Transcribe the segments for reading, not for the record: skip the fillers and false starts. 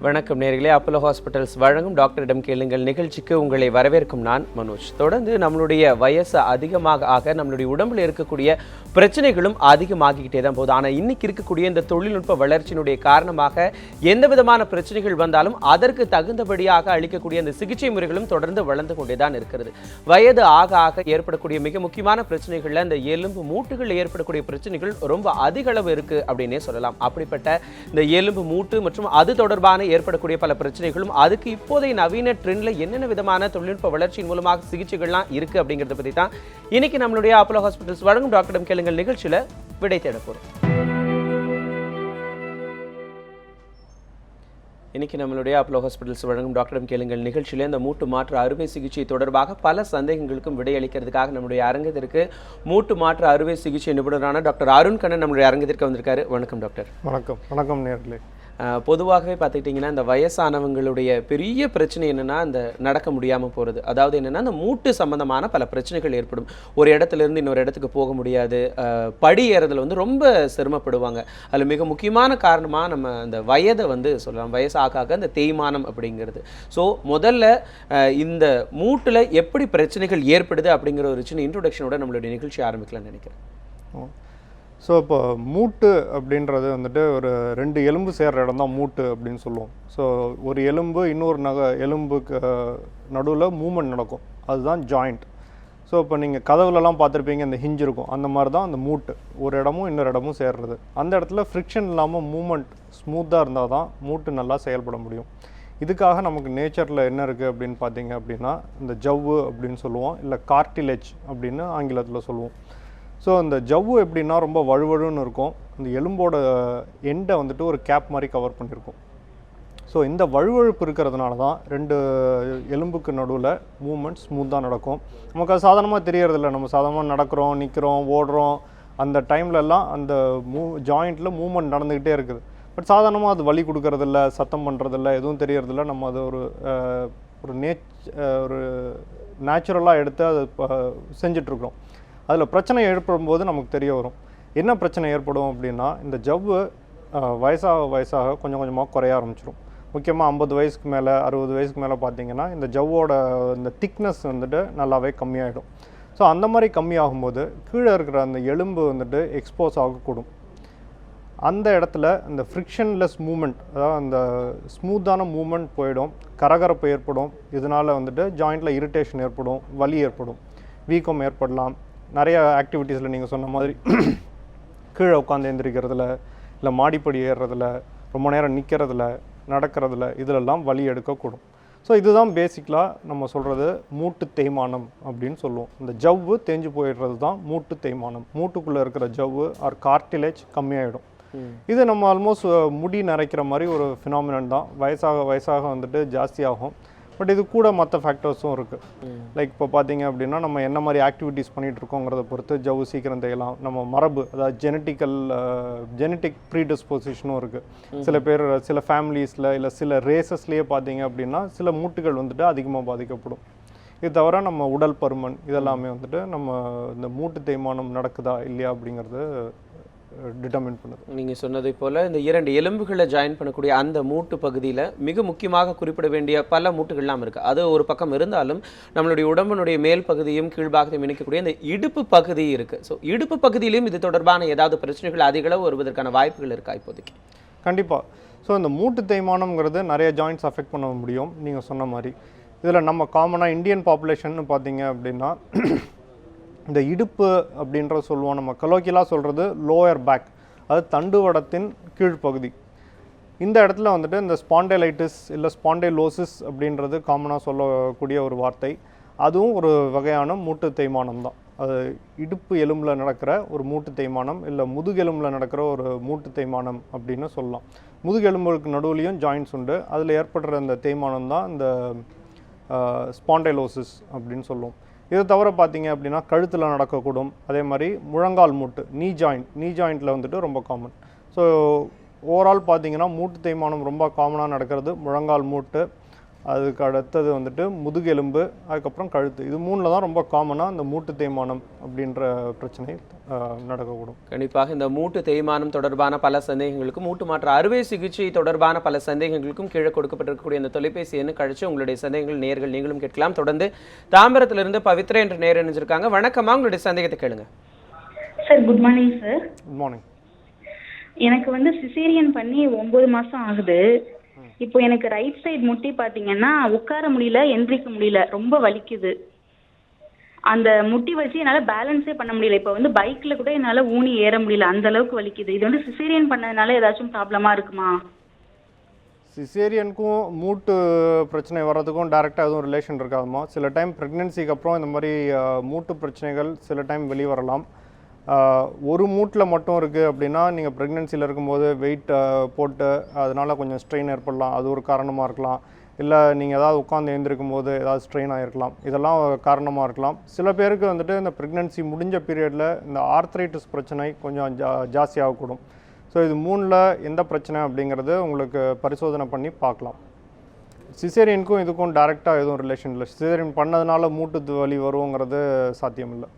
வணக்கம் நேயர்களே, Apollo hospitals வழங்கும் டாக்டரிடம் கேளுங்கள் நிகழ்ச்சிக்கு உங்களை வரவேற்கும் நான் மனோஜ். தொடர்ந்து நம்மளுடைய வயசு அதிகமாக ஆக நம்மளுடைய உடம்புல இருக்கக்கூடிய பிரச்சனைகளும் அதிகமாகிக்கிட்டே தான் போகுது. ஆனால் இன்னைக்கு இருக்கக்கூடிய இந்த தொழில்நுட்ப வளர்ச்சியினுடைய காரணமாக எந்த விதமான பிரச்சனைகள் வந்தாலும் அதற்கு தகுந்தபடியாக அளிக்கக்கூடிய அந்த சிகிச்சை முறைகளும் தொடர்ந்து வளர்ந்து கொண்டே தான் இருக்கிறது. வயது ஆக ஆக ஏற்படக்கூடிய மிக முக்கியமான பிரச்சனைகள்ல இந்த எலும்பு மூட்டுகளில் ஏற்படக்கூடிய பிரச்சனைகள் ரொம்ப அதிக அளவு இருக்கு அப்படின்னே சொல்லலாம். அப்படிப்பட்ட இந்த எலும்பு மூட்டு மற்றும் அது தொடர்பான ஏற்படக்கூடிய பல பிரச்சனைகளும் அதுக்கு இப்போதைய நவீன ட்ரெண்ட்ல என்னென்ன விதமான தொழில்நுட்ப வளர்ச்சியின் மூலமாக சிகிச்சைகள்லாம் இருக்கு அப்படிங்கறத பத்தி தான் இன்னைக்கு நம்மளுடைய அப்போலோ ஹாஸ்பிட்டல்ஸ் வழங்கும் டாக்டரிடம் கேளுங்கள் நிகழ்ச்சியில விடை தேட போறோம். இன்னைக்கு நம்மளுடைய அப்போலோ ஹாஸ்பிட்டல்ஸ் வழங்கும் டாக்டரிடம் கேளுங்கள் நிகழ்ச்சியில இந்த மூட்டு மாற்று அறுவை சிகிச்சை தொடர்பாக பல சந்தேகங்களுக்கும் விடையளிக்கிறதுக்காக நம்மளுடைய அரங்கத்திற்கு மூட்டு மாற்று அறுவை சிகிச்சை நிபுணரான டாக்டர் அருண் கண்ணன் நம்மளுடைய அரங்கத்திற்கு வந்திருக்காரு. வணக்கம் டாக்டர். வணக்கம். வணக்கம் நேயர்களே. பொதுவாகவே பார்த்துக்கிட்டிங்கன்னா இந்த வயசானவங்களுடைய பெரிய பிரச்சனை என்னென்னா இந்த நடக்க முடியாமல் போகிறது. அதாவது என்னென்னா இந்த மூட்டு சம்மந்தமான பல பிரச்சனைகள் ஏற்படும். ஒரு இடத்துலேருந்து இன்னொரு இடத்துக்கு போக முடியாது, படி ஏறதில் வந்து ரொம்ப சிரமப்படுவாங்க. அதில் மிக முக்கியமான காரணமாக நம்ம அந்த வயதை வந்து சொல்லலாம். வயசாக அந்த தேய்மானம் அப்படிங்கிறது. ஸோ முதல்ல இந்த மூட்டில் எப்படி பிரச்சனைகள் ஏற்படுது அப்படிங்கிற ஒரு சின்ன இன்ட்ரோடக்ஷனோட நம்மளுடைய நிகழ்ச்சி ஆரம்பிக்கலாம்னு நினைக்கிறேன். ஸோ இப்போ மூட்டு அப்படின்றது வந்துட்டு ஒரு ரெண்டு எலும்பு சேர்கிற இடம் தான் மூட்டு அப்படின்னு சொல்லுவோம். ஸோ ஒரு எலும்பு இன்னொரு எலும்புக்கு நடுவில் மூமெண்ட் நடக்கும், அதுதான் ஜாயிண்ட். ஸோ இப்போ நீங்கள் கதவுலலாம் பார்த்துருப்பீங்க, இந்த ஹிஞ்ச் இருக்கும், அந்த மாதிரி தான் அந்த மூட்டு ஒரு இடமும் இன்னொரு இடமும் சேர்றது. அந்த இடத்துல ஃப்ரிக்ஷன் இல்லாமல் மூமெண்ட் ஸ்மூத்தாக இருந்தால் தான் மூட்டு நல்லா செயல்பட முடியும். இதுக்காக நமக்கு நேச்சரில் என்ன இருக்குது அப்படின்னு பார்த்தீங்க அப்படின்னா இந்த ஜவ்வு அப்படின்னு சொல்லுவோம், இல்லை கார்டிலேஜ் அப்படின்னு ஆங்கிலத்தில் சொல்லுவோம். ஸோ இந்த ஜவ்வு எப்படின்னா ரொம்ப வழுவழுன்னு இருக்கும். இந்த எலும்போட எண்டை வந்துட்டு ஒரு கேப் மாதிரி கவர் பண்ணியிருக்கும். ஸோ இந்த வழுவழுப்பு இருக்கிறதுனால தான் ரெண்டு எலும்புக்கு நடுவில் மூமெண்ட் ஸ்மூத்தாக நடக்கும். நமக்கு அது சாதாரணமாக தெரியறதில்ல. நம்ம சாதாரணமாக நடக்கிறோம், நிற்கிறோம், ஓடுறோம், அந்த டைம்லலாம் அந்த ஜாயிண்ட்டில் மூமெண்ட் நடந்துக்கிட்டே இருக்குது. பட் சாதாரணமாக அது வலி கொடுக்கறதில்ல, சத்தம் பண்ணுறதில்ல, எதுவும் தெரியறதில்ல. நம்ம அது ஒரு நேச்சுரலாக எடுத்து அதை செஞ்சிட்ருக்கோம். அதில் பிரச்சனை ஏற்படும்போது நமக்கு தெரிய வரும். என்ன பிரச்சனை ஏற்படும் அப்படின்னா இந்த ஜவ்வு வயசாக கொஞ்சம் கொஞ்சமாக குறைய ஆரம்பிச்சிடும். முக்கியமாக 50 வயசுக்கு மேலே 60 வயசுக்கு மேலே பார்த்திங்கன்னா இந்த ஜவ்வோட இந்த திக்னஸ் வந்துட்டு நல்லாவே கம்மியாகிடும். ஸோ அந்த மாதிரி கம்மியாகும்போது கீழே இருக்கிற அந்த எலும்பு வந்துட்டு எக்ஸ்போஸ் ஆகக்கூடும். அந்த இடத்துல இந்த ஃப்ரிக்ஷன்லெஸ் மூமெண்ட், அதாவது அந்த ஸ்மூத்தான மூமெண்ட் போயிடும், கரகரப்பு ஏற்படும். இதனால் வந்துட்டு ஜாயிண்டில் இரிட்டேஷன் ஏற்படும், வலி ஏற்படும், வீக்கம் ஏற்படலாம். நிறைய ஆக்டிவிட்டீஸில் நீங்கள் சொன்ன மாதிரி கீழே உட்காந்து எழுந்திரிக்கிறதுல, இல்லை மாடிப்படி ஏறுறதுல, ரொம்ப நேரம் நிற்கிறதுல, நடக்கிறதுல, இதிலெல்லாம் வலி எடுக்கக்கூடும். ஸோ இதுதான் பேசிக்கலாக நம்ம சொல்கிறது மூட்டு தேய்மானம் அப்படின்னு சொல்லுவோம். இந்த ஜவ்வு தேஞ்சு போயிடுறது தான் மூட்டு தேய்மானம். மூட்டுக்குள்ளே இருக்கிற ஜவ்வு ஆர் கார்டிலேஜ் கம்மியாயிடும். இது நம்ம ஆல்மோஸ்ட் முடி நரைக்கிற மாதிரி ஒரு ஃபினாமினன் தான். வயசாக வந்துட்டு ஜாஸ்தியாகும். பட் இது கூட மற்ற ஃபேக்டர்ஸும் இருக்குது. லைக் இப்போ பார்த்தீங்க அப்படின்னா நம்ம என்ன மாதிரி ஆக்டிவிட்டீஸ் பண்ணிகிட்டு இருக்கோங்கிறத பொறுத்து ஜவ்வு சீக்கிரம் தேயலாம். நம்ம மரபு, அதாவது ஜெனட்டிக் ப்ரீடிஸ்போசிஷனும் இருக்குது. சில பேர் சில ஃபேமிலிஸில் இல்லை சில ரேசஸ்லேயே பார்த்தீங்க அப்படின்னா சில மூட்டுகள் வந்துட்டு அதிகமாக பாதிக்கப்படும். இது தவிர நம்ம உடல் பருமன் இதெல்லாமே வந்துட்டு நம்ம இந்த மூட்டு தேய்மானம் நடக்குதா இல்லையா அப்படிங்கிறது டிட்டர்மின் பண்ணுது. நீங்கள் சொன்னதை போல் இந்த இரண்டு எலும்புகளை ஜாயின் பண்ணக்கூடிய அந்த மூட்டு பகுதியில் மிக முக்கியமாக குறிப்பிட வேண்டிய பல மூட்டுகள்லாம் இருக்குது. அது ஒரு பக்கம் இருந்தாலும் நம்மளுடைய உடம்பினுடைய மேல் பகுதியும் கீழ்பாகத்தையும் இணைக்கக்கூடிய இந்த இடுப்பு பகுதி இருக்குது. ஸோ இடுப்பு பகுதியிலையும் இது தொடர்பான ஏதாவது பிரச்சனைகள் அதிக அளவு வருவதற்கான வாய்ப்புகள் இருக்கா இப்போதைக்கு? கண்டிப்பாக. ஸோ இந்த மூட்டு தேய்மானம்ங்கிறது நிறைய ஜாயின்ட்ஸ் அஃபெக்ட் பண்ண முடியும். நீங்கள் சொன்ன மாதிரி இதில் நம்ம காமனாக இந்தியன் பாப்புலேஷன் பார்த்தீங்க அப்படின்னா இந்த இடுப்பு அப்படின்ற சொல்லுவோம், நம்ம கலோக்கியலாக சொல்கிறது லோயர் பேக், அது தண்டுவடத்தின் கீழ்ப்பகுதி. இந்த இடத்துல வந்துட்டு இந்த ஸ்பாண்டைலைட்டிஸ் இல்லை ஸ்பாண்டைலோசிஸ் அப்படின்றது காமனாக சொல்லக்கூடிய ஒரு வார்த்தை. அதுவும் ஒரு வகையான மூட்டு தேய்மானம் தான். அது இடுப்பு எலும்பில் நடக்கிற ஒரு மூட்டு தேய்மானம், இல்லை முதுகெலும்பில் நடக்கிற ஒரு மூட்டு தேய்மானம் அப்படின்னு சொல்லலாம். முதுகெலும்புகளுக்கு நடுவுலையும் ஜாயின்ட்ஸ் உண்டு. அதில் ஏற்படுற அந்த தேய்மானம் தான் இந்த ஸ்பாண்டைலோசிஸ் அப்படின்னு சொல்லுவோம். இது தவிர பார்த்தீங்க அப்படின்னா கழுத்தில் நடக்கக்கூடும். அதே மாதிரி முழங்கால் மூட்டு, நீ ஜாயிண்ட்டில் வந்துட்டு ரொம்ப காமன். ஸோ ஓவரால் பார்த்தீங்கன்னா மூட்டு தேய்மானம் ரொம்ப காமனாக நடக்கிறது முழங்கால் மூட்டு, அதுக்கு அடுத்தது வந்துட்டு முதுகெலும்பு, அதுக்கப்புறம் கழுத்து. இது 3ல் தான் ரொம்ப காமனாக இந்த மூட்டு தேய்மானம் அப்படின்ற பிரச்சனை நடக்கக்கூடும். கண்டிப்பாக இந்த மூட்டு தேய்மானம் தொடர்பான பல சந்தேகங்களுக்கும் மூட்டு மாற்று அறுவை சிகிச்சை தொடர்பான பல சந்தேகங்களுக்கும் கீழே கொடுக்கப்பட்டிருக்கக்கூடிய இந்த தொலைபேசி எண்ணு கழிச்சு உங்களுடைய சந்தேகங்கள் நேர்கள் நீங்களும் கேட்கலாம். தொடர்ந்து தாம்பரத்திலிருந்து பவித்ரா என்ற நேர் இணைஞ்சிருக்காங்க. வணக்கமா, உங்களுடைய சந்தேகத்தை கேளுங்க. Sir good morning sir. Good morning. எனக்கு வந்து சிசேரியன் பண்ணி 9 மாசம் ஆகுது. இப்போ எனக்கு ரைட் சைடு முட்டி பாத்தீங்கன்னா உட்கார முடியல, எந்திரிக்க முடியல, ரொம்ப வலிக்குது. அந்த முட்டி வச்சு என்னால பேலன்ஸே பண்ண முடியல. இப்போ வந்து பைக்ல கூட என்னால ஊனி ஏற முடியல, அந்த அளவுக்கு வலிக்குது. இது வந்து சிசேரியன் பண்ணதுனால ஏதாச்சும் ப்ராப்ளமா இருக்குமா? சிசேரியனுக்கும் மூட்டு பிரச்சனை வர்றதுக்கும் டைரெக்டாக எதுவும் ரிலேஷன் இருக்காதுமா. சில டைம் ப்ரெக்னென்சிக்கு அப்புறம் இந்த மாதிரி மூட்டு பிரச்சனைகள் சில டைம் வெளியே வரலாம். ஒரு மூட்டில் மட்டும் இருக்குது அப்படின்னா நீங்கள் ப்ரெக்னென்சியில் இருக்கும்போது வெயிட் போட்டு அதனால் கொஞ்சம் ஸ்ட்ரெயின் ஏற்படலாம், அது ஒரு காரணமாக இருக்கலாம். இல்லை நீங்கள் ஏதாவது உட்காந்து எழுந்திருக்கும் போது ஏதாவது ஸ்ட்ரெயின் ஆகிருக்கலாம், இதெல்லாம் காரணமாக இருக்கலாம். சில பேருக்கு வந்துட்டு இந்த ப்ரெக்னென்சி முடிஞ்ச பீரியடில் இந்த ஆர்த்ரைட்டிஸ் பிரச்சனை கொஞ்சம் ஜாஸ்தியாகக்கூடும். ஸோ இது 3ல் எந்த பிரச்சனை அப்படிங்கிறது உங்களுக்கு பரிசோதனை பண்ணி பார்க்கலாம். சிசேரியனுக்கும் இதுக்கும் டைரெக்டாக எதுவும் ரிலேஷன் இல்லை. சிசேரியன் பண்ணதுனால மூட்டு வலி வருங்கிறது சாத்தியம் இல்லை.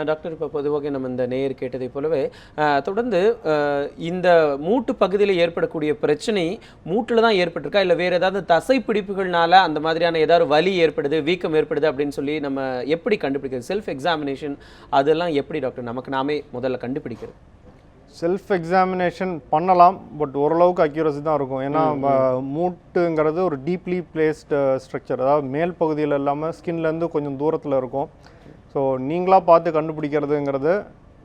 டாக்டர், இப்போ பொதுவாக நம்ம இந்த நேயர் கேட்டதை போலவே தொடர்ந்து இந்த மூட்டு பகுதியில் ஏற்படக்கூடிய பிரச்சனை மூட்டில் தான் ஏற்பட்டிருக்கா, இல்லை வேறு ஏதாவது தசை பிடிப்புகள்னால அந்த மாதிரியான ஏதாவது வலி ஏற்படுது, வீக்கம் ஏற்படுது அப்படின்னு சொல்லி நம்ம எப்படி கண்டுபிடிக்கிறது? செல்ஃப் எக்ஸாமினேஷன் அதெல்லாம் எப்படி டாக்டர் நமக்கு நாமே முதல்ல கண்டுபிடிக்கிறது? செல்ஃப் எக்ஸாமினேஷன் பண்ணலாம், பட் ஓரளவுக்கு அக்யூரசி தான் இருக்கும். ஏன்னா மூட்டுங்கிறது ஒரு டீப்லி பிளேஸ்டு ஸ்ட்ரக்சர், அதாவது மேல் பகுதியில் இல்லாமல் ஸ்கின்லேருந்து கொஞ்சம் தூரத்தில் இருக்கும். ஸோ நீங்களாக பார்த்து கண்டுபிடிக்கிறதுங்கிறது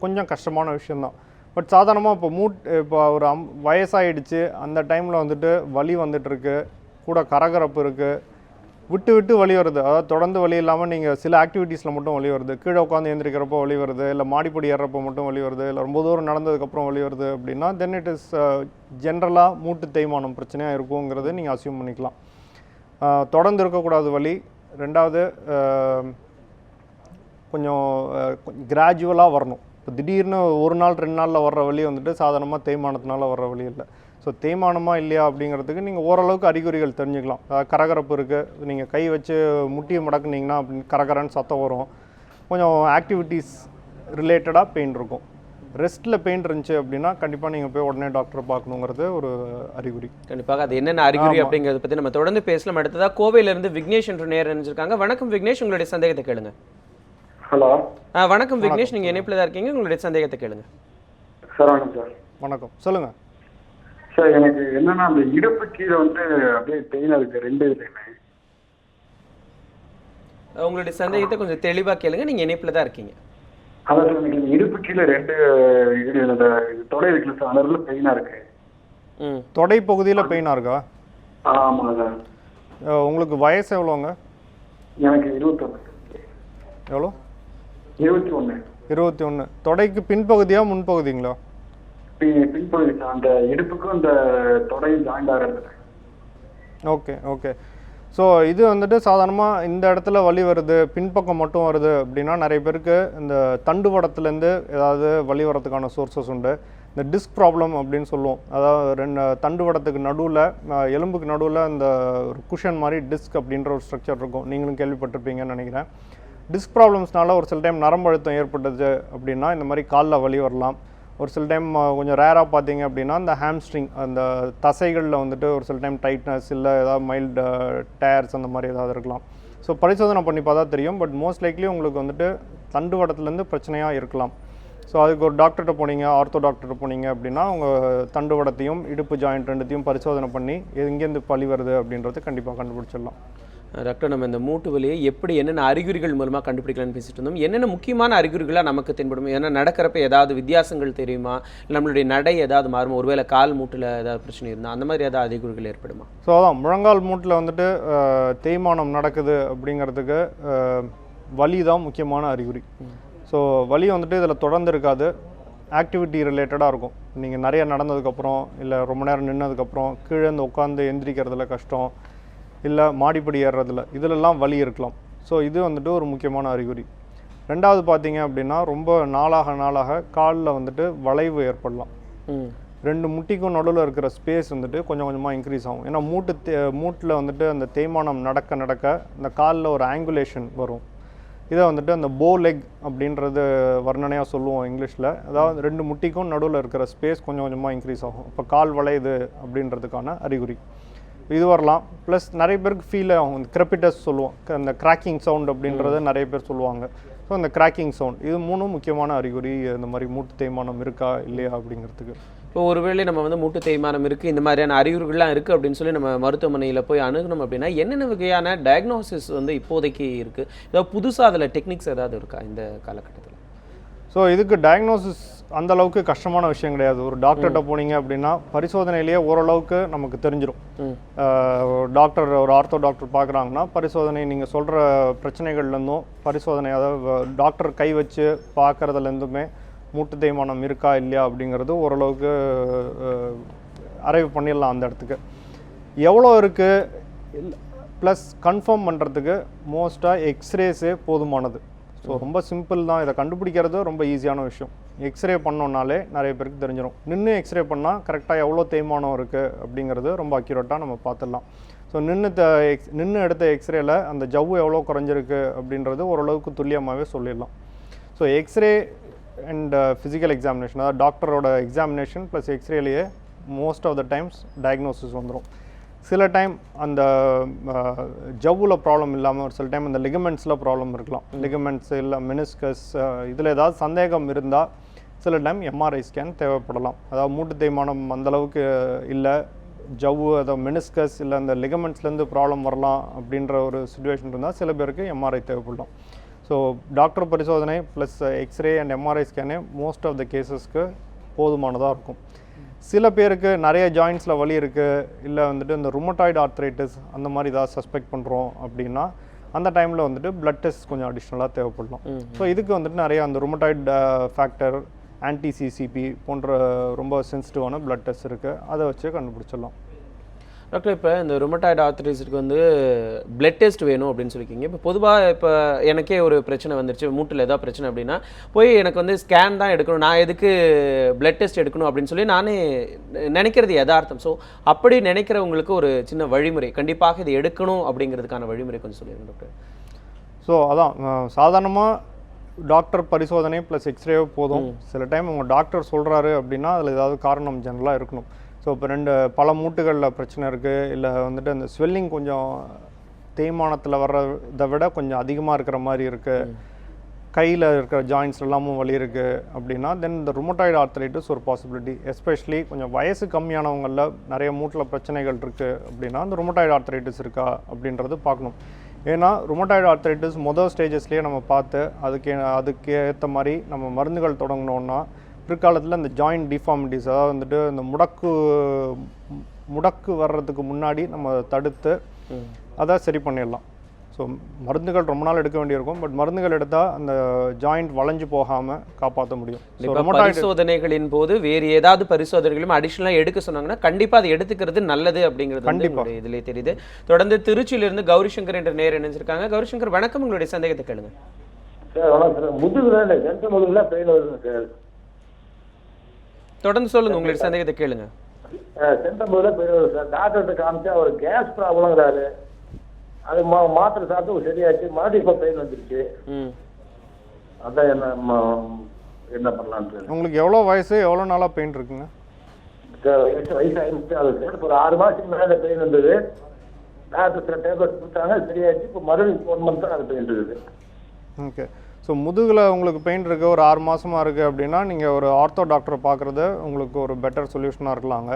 கொஞ்சம் கஷ்டமான விஷயந்தான். பட் சாதாரணமாக இப்போ ஒரு வயசாகிடுச்சு, அந்த டைமில் வந்துட்டு வலி வந்துட்டுருக்கு, கூட கரகரப்பு இருக்குது, விட்டு விட்டு வலி வருது, அதாவது தொடர்ந்து வலி இல்லாமல் நீங்கள் சில ஆக்டிவிட்டீஸில் மட்டும் வலி வருது, கீழே உட்காந்து எழுந்திரிக்கிறப்போ வலி வருது, இல்லை மாடிப்படி ஏறுறப்போ மட்டும் வலி வருது, இல்லை ரொம்ப தூரம் நடந்ததுக்கப்புறம் வலி வருது அப்படின்னா தென் இட் இஸ் ஜென்ரலாக மூட்டு தேய்மானம் பிரச்சனையாக இருக்குங்கிறது நீங்கள் அசியூம் பண்ணிக்கலாம். தொடர்ந்து இருக்கக்கூடாது வலி. ரெண்டாவது கொஞ்சம் கிராஜுவலாக வரணும். இப்போ திடீர்னு ஒரு நாள் 2 நாளில் வர்ற வலி வந்துட்டு சாதாரணமாக தேய்மானத்தினால வர்ற வலி இல்லை. ஸோ தேய்மானமா இல்லையா அப்படிங்கிறதுக்கு நீங்கள் ஓரளவுக்கு அறிகுறிகள் தெரிஞ்சுக்கலாம். கரகரப்பு இருக்குது, நீங்கள் கை வச்சு முட்டியை மடக்குனீங்கன்னா அப்படின்னு கரகரன்னு சத்தம் வரும், கொஞ்சம் ஆக்டிவிட்டீஸ் ரிலேட்டடாக பெயின் இருக்கும். ரெஸ்ட்டில் பெயின் இருந்துச்சு அப்படின்னா கண்டிப்பாக நீங்கள் போய் உடனே டாக்டரை பார்க்கணுங்கிறது ஒரு அறிகுறி. கண்டிப்பாக அது என்னென்ன அறிகுறி அப்படிங்கிறத பற்றி நம்ம தொடர்ந்து பேசலாம். அடுத்ததாக கோவையிலேருந்து விக்னேஷ் என்ற நேர் நினைச்சிருக்காங்க. வணக்கம் விக்னேஷ், உங்களுடைய சந்தேகத்தை கேளுங்க. ஹலோ. வணக்கம் விக்னேஷ், நீங்கள் இணைப்பில் தான் இருக்கீங்க, உங்களுடைய சந்தேகத்தை கேளுங்க. சார் வணக்கம் சார். வணக்கம், சொல்லுங்கள். சார் எனக்கு என்னன்னா அந்த இடுப்பு கீழே வந்து அப்படியே பெயின் இருக்கு, 2 இதுலையுமே. உங்களுடைய சந்தேகத்தை கொஞ்சம் தெளிவாக கேளுங்க, நீங்கள் இணைப்பில் தான் இருக்கீங்க. அதான் சார், எனக்கு இடுப்பு கீழே 2 தொடை இருக்குல்ல சார், அதில் பெயினாக இருக்கு. தொடை பகுதியில் பெயினாக இருக்கா? ஆமாம் சார். உங்களுக்கு வயசு எவ்வளோங்க? எனக்கு 21. எவ்வளோ? 21. 21. தொடைக்கு பின்பகுதியா முன்பகுதிங்களா? பின்பகுதி சார், அந்த இடுப்புக்கும் இந்த தொடையும் ஜாயிண்ட் ஆகிறது. Okay okay. ஸோ இது வந்துட்டு சாதாரணமாக இந்த இடத்துல வலி வருது, பின்பக்கம் மட்டும் வருது அப்படின்னா நிறைய பேருக்கு இந்த தண்டுவடத்துலேருந்து ஏதாவது வலி வரதுக்கான சோர்ஸஸ் உண்டு. இந்த டிஸ்க் ப்ராப்ளம் அப்படின்னு சொல்லுவோம், அதாவது 2 தண்டுவடத்துக்கு நடுவில், எலும்புக்கு நடுவில் இந்த ஒரு குஷன் மாதிரி டிஸ்க் அப்படின்ற ஒரு ஸ்ட்ரக்சர் இருக்கும், நீங்களும் கேள்விப்பட்டிருப்பீங்கன்னு நினைக்கிறேன். டிஸ்க் ப்ராப்ளம்ஸ்னால ஒரு சில டைம் நரம்பு அழுத்தம் ஏற்பட்டது அப்படின்னா இந்த மாதிரி காலில் வலி வரலாம். ஒரு சில டைம் கொஞ்சம் ரேராக பார்த்தீங்க அப்படின்னா இந்த ஹாம்ஸ்ட்ரிங், அந்த தசைகளில் வந்துட்டு ஒரு சில டைம் டைட்னஸ், இல்லை ஏதாவது மைல்டு டயர்ஸ் அந்த மாதிரி ஏதாவது இருக்கலாம். ஸோ பரிசோதனை பண்ணி பார்த்தா தெரியும். பட் மோஸ்ட் லைக்லி உங்களுக்கு வந்துட்டு தண்டுவடத்துலேருந்து பிரச்சனையாக இருக்கலாம். ஸோ அதுக்கு ஒரு டாக்டர்கிட்ட போனீங்க, ஆர்த்தோ டாக்டர்கிட்ட போனீங்க அப்படின்னா உங்கள் தண்டுவடத்தையும் இடுப்பு ஜாயிண்ட் 2த்தையும் பரிசோதனை பண்ணி எங்கேருந்து வலி வருது அப்படின்றது கண்டிப்பாக கண்டுபிடிச்சிடலாம். டாக்டர், நம்ம இந்த மூட்டு வலியை எப்படி என்னென்ன அறிகுறிகள் மூலமாக கண்டுபிடிக்கலாம்னு பேசிட்டு இருந்தோம். என்னென்ன முக்கியமான அறிகுறிகளாக நமக்கு தென்படும்? ஏன்னா நடக்கிறப்ப ஏதாவது வித்தியாசங்கள் தெரியுமா, நம்மளுடைய நடை ஏதாவது மாறுமா, ஒருவேளை கால் மூட்டில் ஏதாவது பிரச்சனை இருந்தால் அந்த மாதிரி ஏதாவது அறிகுறிகள் ஏற்படுமா? ஸோ அதான் முழங்கால் மூட்டில் வந்துட்டு தேய்மானம் நடக்குது அப்படிங்கிறதுக்கு வலி தான் முக்கியமான அறிகுறி. ஸோ வலி வந்துட்டு இதில் தொடர்ந்து இருக்காது, ஆக்டிவிட்டி ரிலேட்டடாக இருக்கும். நீங்கள் நிறைய நடந்ததுக்கப்புறம், இல்லை ரொம்ப நேரம் நின்னதுக்கப்புறம், கீழே இருந்து உட்காந்து எந்திரிக்கிறதுல கஷ்டம், இல்லை மாடிப்படி ஏறுறதுல, இதிலெல்லாம் வலி இருக்கலாம். ஸோ இது வந்துட்டு ஒரு முக்கியமான அறிகுறி. ரெண்டாவது பார்த்தீங்க அப்படின்னா ரொம்ப நாளாக காலில் வந்துட்டு வளைவு ஏற்படலாம். 2 முட்டிக்கும் நடுவில் இருக்கிற ஸ்பேஸ் வந்துட்டு கொஞ்சம் கொஞ்சமாக இன்க்ரீஸ் ஆகும். ஏன்னா மூட்டில் வந்துட்டு அந்த தேய்மானம் நடக்க நடக்க இந்த காலில் ஒரு ஆங்குலேஷன் வரும். இதை வந்துட்டு அந்த போ லெக் அப்படின்றது வர்ணனையாக சொல்லுவோம் இங்கிலீஷில். அதாவது 2 முட்டிக்கும் நடுவில் இருக்கிற ஸ்பேஸ் கொஞ்சம் கொஞ்சமாக இன்க்ரீஸ் ஆகும். இப்போ கால் வளையுது அப்படின்றதுக்கான அறிகுறி இது வரலாம். ப்ளஸ் நிறைய பேருக்கு ஃபீல் ஆகும், இந்த கிரெப்பிட்டஸ் சொல்லுவோம், அந்த கிராக்கிங் சவுண்ட் அப்படின்றத நிறைய பேர் சொல்லுவாங்க. ஸோ அந்த கிராக்கிங் சவுண்ட் இது 3 முக்கியமான அறிகுறி இந்த மாதிரி மூட்டு தேய்மானம் இருக்கா இல்லையா அப்படிங்கிறதுக்கு. இப்போ ஒருவேளை நம்ம வந்து மூட்டு தேய்மானம் இருக்குது, இந்த மாதிரியான அறிகுறிகள்லாம் இருக்குது அப்படின்னு சொல்லி நம்ம மருத்துவமனையில் போய் அணுகணும் அப்படின்னா என்னென்ன வகையான டயக்னோசிஸ் வந்து இப்போதைக்கு இருக்குது? ஏதாவது புதுசாக அதில் டெக்னிக்ஸ் ஏதாவது இருக்கா இந்த காலகட்டத்தில்? ஸோ இதுக்கு டயக்னோசிஸ் அந்த அளவுக்கு கஷ்டமான விஷயம் கிடையாது. ஒரு டாக்டர்கிட்ட போனீங்க அப்படின்னா பரிசோதனையிலேயே ஓரளவுக்கு நமக்கு தெரிஞ்சிடும். டாக்டர் ஒரு ஆர்த்தோ டாக்டர் பார்க்குறாங்கன்னா பரிசோதனை நீங்கள் சொல்கிற பிரச்சனைகள்லேருந்தும் பரிசோதனை, அதாவது டாக்டர் கை வச்சு பார்க்குறதுலேருந்துமே மூட்டு தேய்மானம் இருக்கா இல்லையா அப்படிங்கிறது ஓரளவுக்கு அரைவ் பண்ணிடலாம் அந்த இடத்துக்கு. எவ்வளோ இருக்குது ப்ளஸ் கன்ஃபார்ம் பண்ணுறதுக்கு மோஸ்ட்டாக எக்ஸ்ரேஸே போதுமானது. ஸோ ரொம்ப சிம்பிள் தான், இதை கண்டுபிடிக்கிறது ரொம்ப ஈஸியான விஷயம். எக்ஸ்ரே பண்ணோன்னாலே நிறைய பேருக்கு தெரிஞ்சிடும். நின்று எக்ஸ்ரே பண்ணால் கரெக்டாக எவ்வளோ தேய்மானம் இருக்குது அப்படிங்கிறது ரொம்ப அக்யூரேட்டாக நம்ம பார்த்துடலாம். ஸோ நின்று எடுத்த எக்ஸ்ரேல அந்த ஜவ்வு எவ்வளோ குறைஞ்சிருக்கு அப்படின்றது ஓரளவுக்கு துல்லியமாகவே சொல்லிடலாம். So x-ray and physical examination, அதாவது டாக்டரோட எக்ஸாமினேஷன் ப்ளஸ் எக்ஸ்ரேலேயே most of the times diagnosis வந்துடும். சில டைம் அந்த ஜவ்வில் ப்ராப்ளம் இல்லாமல் ஒரு சில டைம் அந்த லிகமெண்ட்ஸில் ப்ராப்ளம் இருக்கலாம். லிகமெண்ட்ஸ் இல்லை மெனிஸ்கஸ், இதில் ஏதாவது சந்தேகம் இருந்தால் சில டைம் எம்ஆர்ஐ ஸ்கேன் தேவைப்படலாம். அதாவது மூட்டு தேய்மானம் அந்தளவுக்கு இல்லை, ஜவ்வு அதாவது மெனிஸ்கஸ் இல்லை அந்த லிகமெண்ட்ஸ்லேருந்து ப்ராப்ளம் வரலாம் அப்படின்ற ஒரு சுச்சுவேஷன் இருந்தால் சில பேருக்கு எம்ஆர்ஐ தேவைப்படலாம். ஸோ டாக்டர் பரிசோதனை ப்ளஸ் எக்ஸ்ரே அண்ட் எம்ஆர்ஐ ஸ்கேனே மோஸ்ட் ஆஃப் த கேசஸ்க்கு போதுமானதாக இருக்கும். சில பேருக்கு நிறைய ஜாயின்ஸில் வலி இருக்குது, இல்லை வந்துட்டு இந்த ருமட்டாய்டு ஆர்த்ரைட்டிஸ் அந்த மாதிரி ஏதாவது சஸ்பெக்ட் பண்ணுறோம் அப்படின்னா அந்த டைமில் வந்துட்டு பிளட் டெஸ்ட் கொஞ்சம் அடிஷ்னலாக தேவைப்படலாம். ஸோ இதுக்கு வந்துட்டு நிறைய அந்த ருமட்டாய்டு ஃபேக்டர், ஆன்டி-சிசிபி போன்ற ரொம்ப சென்சிட்டிவான பிளட் டெஸ்ட் இருக்குது, அதை வச்சு கண்டுபிடிச்சிடலாம். டாக்டர், இப்போ இந்த ருமட்டாய்டு ஆர்த்ரைட்டிஸ்க்கு வந்து பிளட் டெஸ்ட் வேணும் அப்படின்னு சொல்லியிருக்கீங்க. இப்போ பொதுவாக இப்போ எனக்கே ஒரு பிரச்சனை வந்துருச்சு, மூட்டில் ஏதாவது பிரச்சனை அப்படின்னா போய் எனக்கு வந்து ஸ்கேன் தான் எடுக்கணும், நான் எதுக்கு பிளட் டெஸ்ட் எடுக்கணும் அப்படின்னு சொல்லி நானே நினைக்கிறது யதார்த்தம். ஸோ அப்படி நினைக்கிறவங்களுக்கு ஒரு சின்ன வழிமுறை, கண்டிப்பாக இது எடுக்கணும் அப்படிங்கிறதுக்கான வழிமுறை கொஞ்சம் சொல்லிடுங்க டாக்டர். ஸோ அதான் சாதாரணமாக டாக்டர் பரிசோதனை ப்ளஸ் எக்ஸ்ரே போதும். சில டைம் உங்கள் டாக்டர் சொல்கிறாரு அப்படின்னா அதில் ஏதாவது காரணம் ஜெனரலாக இருக்கணும். ஸோ இப்போ பல மூட்டுகளில் பிரச்சனை இருக்குது, இல்லை வந்துட்டு அந்த ஸ்வெல்லிங் கொஞ்சம் தேய்மானத்தில் வர்றதை விட கொஞ்சம் அதிகமாக இருக்கிற மாதிரி இருக்குது, கையில் இருக்கிற ஜாயின்ஸ் எல்லாமும் வலி இருக்குது அப்படின்னா தென் இந்த ருமட்டாய்டு ஆர்த்ரைட்டிஸ் ஒரு பாசிபிலிட்டி. எஸ்பெஷலி கொஞ்சம் வயசு கம்மியானவங்களில் நிறைய மூட்டில் பிரச்சனைகள் இருக்குது அப்படின்னா அந்த ருமட்டாய்டு ஆர்த்ரைட்டிஸ் இருக்கா அப்படின்றது பார்க்கணும். ஏன்னா ருமட்டாய்டு ஆர்த்ரைட்டிஸ் மொதல் ஸ்டேஜஸ்லேயே நம்ம பார்த்து அதுக்கு ஏற்ற மாதிரி நம்ம மருந்துகள் தொடங்கினோன்னா பிற்காலத்தில் இந்த ஜாயிண்ட் டிஃபார்மிட்டிஸ், அதாவது வந்துட்டு இந்த முடக்கு வர்றதுக்கு முன்னாடி நம்ம தடுத்து அதை சரி பண்ணிடலாம். ஸோ மருந்துகள் ரொம்ப நாள் எடுக்க வேண்டியிருக்கும், பட் மருந்துகள் எடுத்தால் அந்த ஜாயிண்ட் வளைஞ்சு போகாமல் காப்பாற்ற முடியும். பரிசோதனைகளின் போது வேறு ஏதாவது பரிசோதனைகளும் அடிஷ்னலாக எடுக்க சொன்னாங்கன்னா கண்டிப்பாக அதை எடுத்துக்கிறது நல்லது அப்படிங்கிறது கண்டிப்பாக இதிலே தெரியுது. தொடர்ந்து திருச்சியிலிருந்து கௌரிசங்கர் என்ற நேர் இணைஞ்சிருக்காங்க. கௌரிசங்கர் வணக்கம், உங்களுடைய சந்தேகத்தை கேளுங்க. தொடர்ந்து சொல்லுங்க, உங்களுடைய சந்தேகத்தை கேளுங்க. டாக்டர்கிட்ட காமிச்சா ஒரு கேஸ் ப்ராப்ளம்ங்கிறாரு, அது மாத்திரை சாப்பிட்டு சரியாச்சு, மறுபடியும் இப்போ பெயின் வந்துருச்சு. அதான் என்ன பண்ணலான்னு. உங்களுக்கு எவ்வளோ வயசு, எவ்வளோ நாளாக பெயின் இருக்குங்க? வயசாகிடுச்சு, அது ஒரு 6 மாதத்துக்கு மேலே பெயின் வந்தது. டாக்டர் சில டேப்லெட் கொடுத்தாங்க, சரியாச்சு. இப்போ மறுபடியும் 1 month தான் அது பெயின் இருக்குது. ஓகே. ஸோ முதுகில் உங்களுக்கு பெயின் இருக்குது, ஒரு 6 மாதமாக இருக்குது அப்படின்னா நீங்கள் ஒரு ஆர்த்தோ டாக்டரை பார்க்குறது உங்களுக்கு ஒரு பெட்டர் சொல்யூஷனாக இருக்கலாங்க.